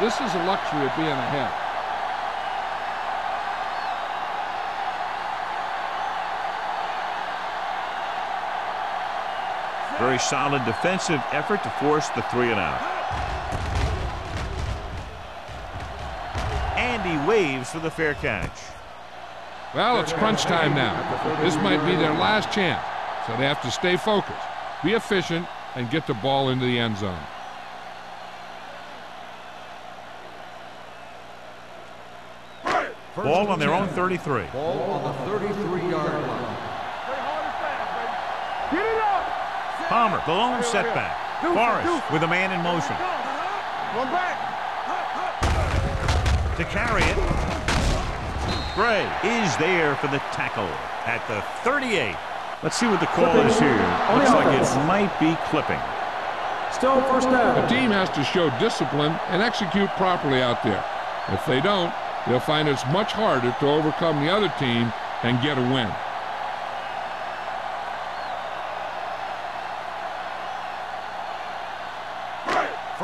This is a luxury of being ahead. Very solid defensive effort to force the 3-and-out. And he waves for the fair catch. Well, it's crunch time now. This might be their last chance, so they have to stay focused, be efficient, and get the ball into the end zone. Ball on their own 33. Ball on the 33-yard line. Get it up. Palmer, the lone setback. Forrest with a man in motion. One back. To carry it. Gray is there for the tackle at the 38. Let's see what the call is here. Looks like it might be clipping. Still first down. The team has to show discipline and execute properly out there. If they don't, they'll find it's much harder to overcome the other team and get a win.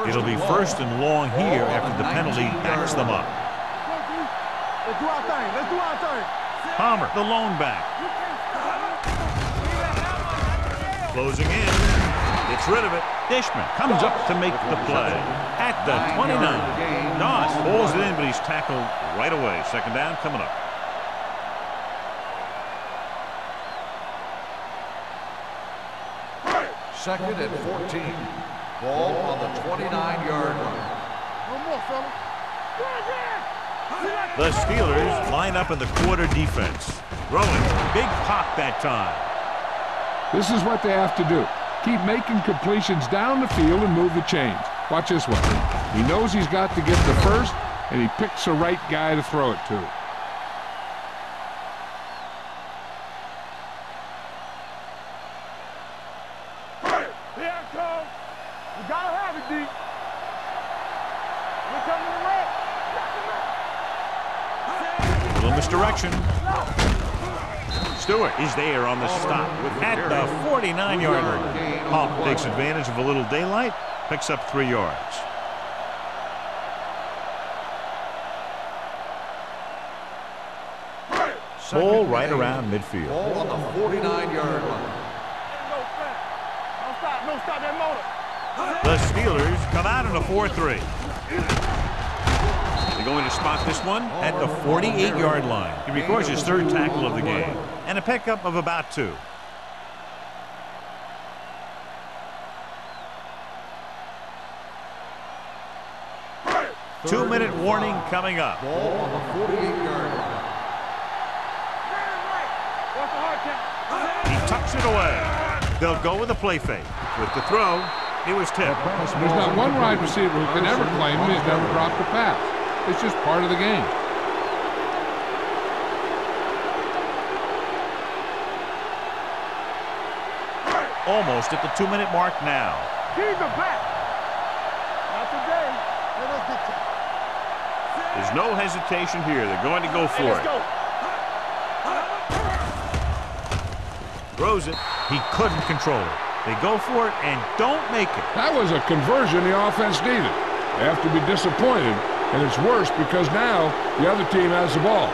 It'll be 1st and long here after the penalty backs them up. Let's do our thing. Let's do our thing. Palmer, the lone back. Closing in. Gets rid of it. Dishman comes up to make the play. At the 29. Doss pulls it in, but he's tackled right away. 2nd down coming up. Second and 14. Ball on the 29-yard line. One more, fella. The Steelers line up in the quarter defense. Throwing. Big pop that time. This is what they have to do. Keep making completions down the field and move the chains. Watch this one. He knows he's got to get the first, and he picks the right guy to throw it to. Here it comes. You gotta have it, D. We're coming to red. A little misdirection. Stewart is there on the stop at the 49-yard line. Hall takes advantage of a little daylight, picks up 3 yards. Ball right around midfield. Ball on the 49-yard line. No stop that motor. The Steelers come out in a 4-3. They're going to spot this one at the 48-yard line. He records his 3rd tackle of the game and a pickup of about 2. Two-minute warning coming up. Ball on the 48-yard line. He tucks it away. They'll go with a play fake. With the throw, it was tipped. There's not one wide receiver who can ever claim he's never dropped a pass. It's just part of the game. Almost at the 2-minute mark now. Keep it back. Not today. Let us get you. There's no hesitation here. They're going to go for Let's it. go. Throws it. He couldn't control it. They go for it and don't make it. That was a conversion the offense needed. They have to be disappointed, and it's worse because now the other team has the ball.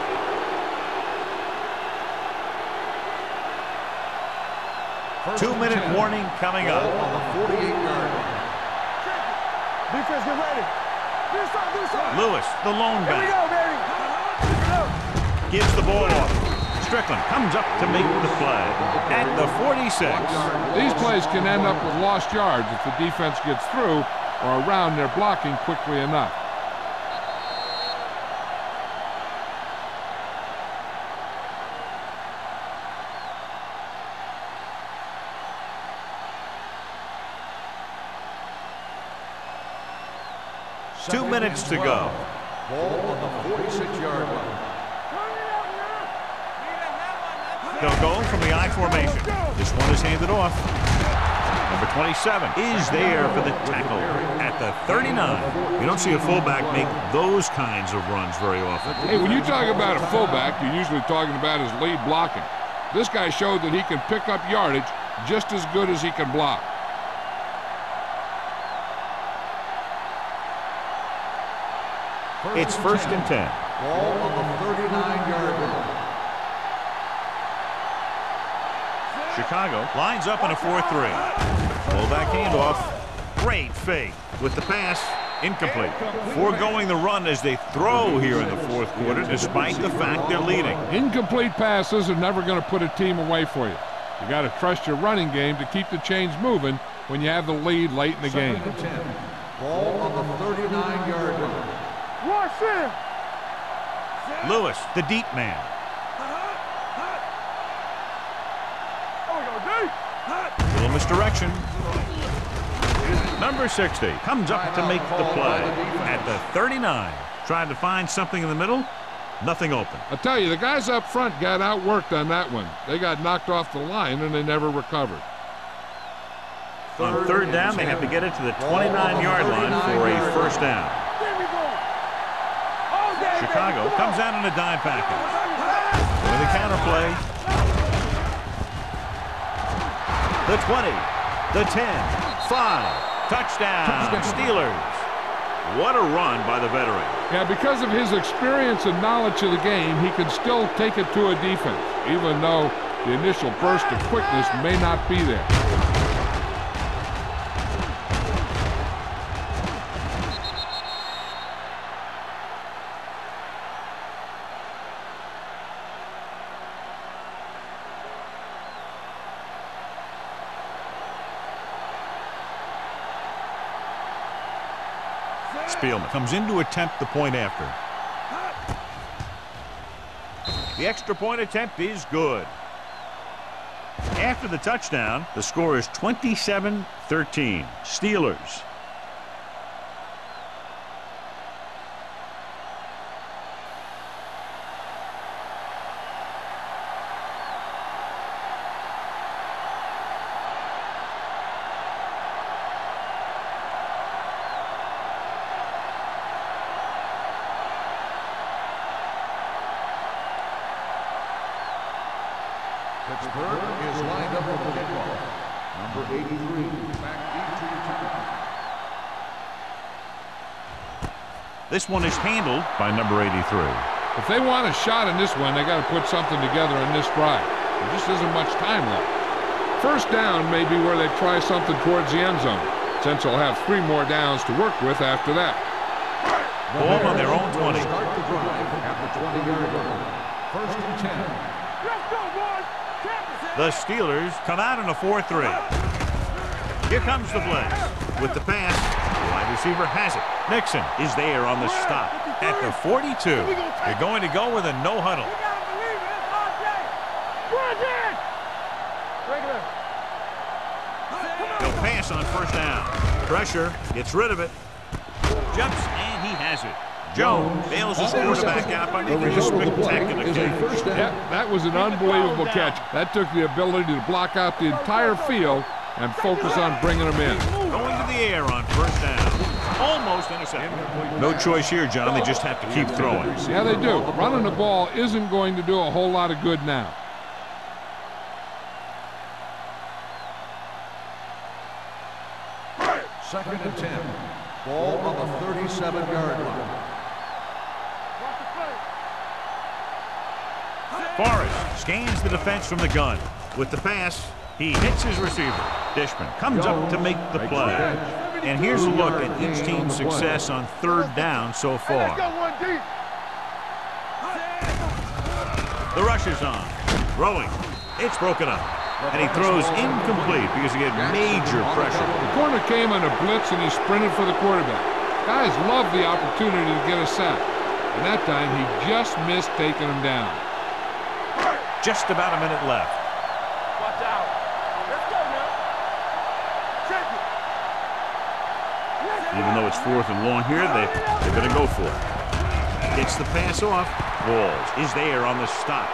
Two-minute warning coming up. Ball on the 48-yard line. Defense, get ready. Do something. Lewis, the lone Here we back, go, baby. gives the ball off. Strickland comes up to make the play at the 46. These plays can end up with lost yards if the defense gets through or around their blocking quickly enough. Two minutes to go. Ball on the 46-yard line. They'll go from the I formation. This one is handed off. Number 27 is there for the tackle at the 39. You don't see a fullback make those kinds of runs very often. Hey, when you talk about a fullback, you're usually talking about his lead blocking. This guy showed that he can pick up yardage just as good as he can block. It's 1st and 10. Ball on the 39-yard line. Chicago lines up in a 4-3. Fullback handoff. Great fake with the pass. Incomplete. Foregoing the run as they throw here in the 4th quarter, despite the fact they're leading. Incomplete passes are never going to put a team away for you. You got to trust your running game to keep the chains moving when you have the lead late in the game. 2nd and 10. Ball on the 39-yard line. Rush in. Lewis, the deep man. Little misdirection. Number 60 comes up to make the play at the 39. Trying to find something in the middle. Nothing open. I'll tell you, the guys up front got outworked on that one. They got knocked off the line and they never recovered. On 3rd down, they have to get it to the 29-yard line for a 1st down. Chicago comes out in a dime package. With a counter play. The 20, the 10, 5. Touchdown, Steelers. What a run by the veteran. Yeah, because of his experience and knowledge of the game, he can still take it to a defense, even though the initial burst of quickness may not be there. Spielman comes in to attempt the point after. The extra point attempt is good. After the touchdown, the score is 27-13. Steelers. Pittsburgh is lined up for the kickoff. Number 83, back deep to return. This one is handled by number 83. If they want a shot in this one, they got to put something together in this drive. There just isn't much time left. 1st down may be where they try something towards the end zone, since they'll have 3 more downs to work with after that. Ball on their own 20. Start the drive at the 20-yard line. 1st and 10. Let's go, boys. The Steelers come out in a 4-3. Here comes the blitz. With the pass, the wide receiver has it. Nixon is there on the stop at the 42. They're going to go with a no huddle. You gotta believe it. It's our day. Bring it. Regular. They'll pass on 1st down. Pressure, gets rid of it. Jumps, and he has it. Jones bails his quarterback out by making a spectacular catch. Yeah, that was an unbelievable catch. That took the ability to block out the entire field and focus on bringing them in. Going to the air on 1st down. Almost intercepted. No choice here, John. They just have to keep throwing. Yeah, they do. Running the ball isn't going to do a whole lot of good now. Second and 10. Ball on the 37-yard line. Forrest scans the defense from the gun. With the pass, he hits his receiver. Dishman comes up to make the play. And here's a look at each team's success on 3rd down so far. The rush is on. Throwing. It's broken up. And he throws incomplete because he had major pressure. The corner came on a blitz and he sprinted for the quarterback. Guys love the opportunity to get a sack. And that time he just missed taking him down. Just about a minute left. Watch out. Let's go now. Check it. Even though it's 4th and long here, they're going to go for it. Gets the pass off. Walls is there on the stop.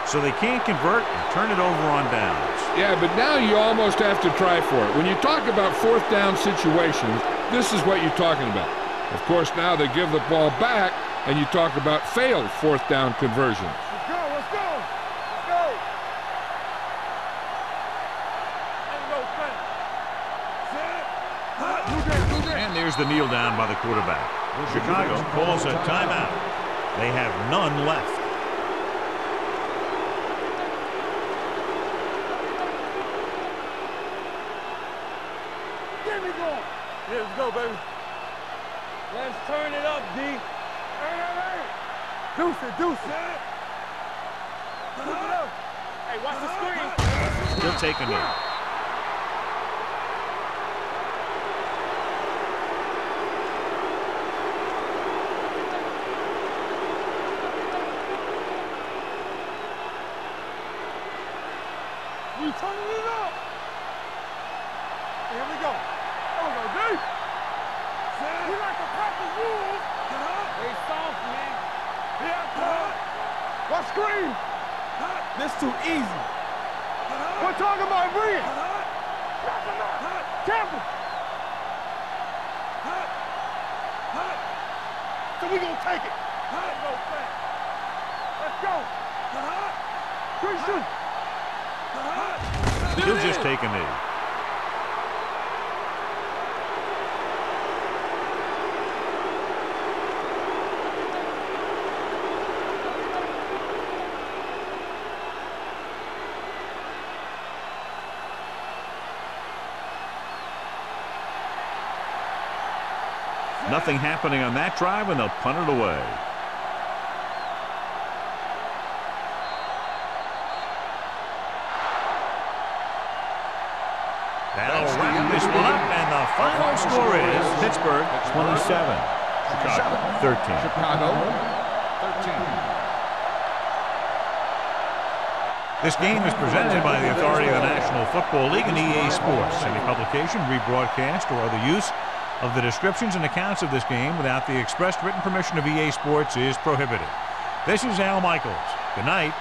So they can't convert and turn it over on downs. Yeah, but now you almost have to try for it. When you talk about fourth down situations, this is what you're talking about. Of course, now they give the ball back, and you talk about failed fourth down conversions. Let's go, let's go. Let's go. And go, set. And there's the kneel down by the quarterback. Chicago calls a timeout. They have none left. Get me going. Yeah, let's go, baby. Let's turn it up, D. Hey. Deuce it, deuce it. Hey, watch the screen. He'll take a knee. We turning it up. Here we go. There we go, D. We like to practice rules. They soft, man. Yeah, watch screen. This too easy. We're talking about bring. Careful. So we gonna take it. Let's go. Christian. He'll just take a knee. Nothing happening on that drive, and they'll punt it away. That'll wrap this one up, and the final score is Pittsburgh 27, Chicago 13. Chicago 13. This game is presented by the authority of the National Football League and EA Sports. Any publication, rebroadcast, or other use of the descriptions and accounts of this game without the expressed written permission of EA Sports is prohibited. This is Al Michaels. Good night.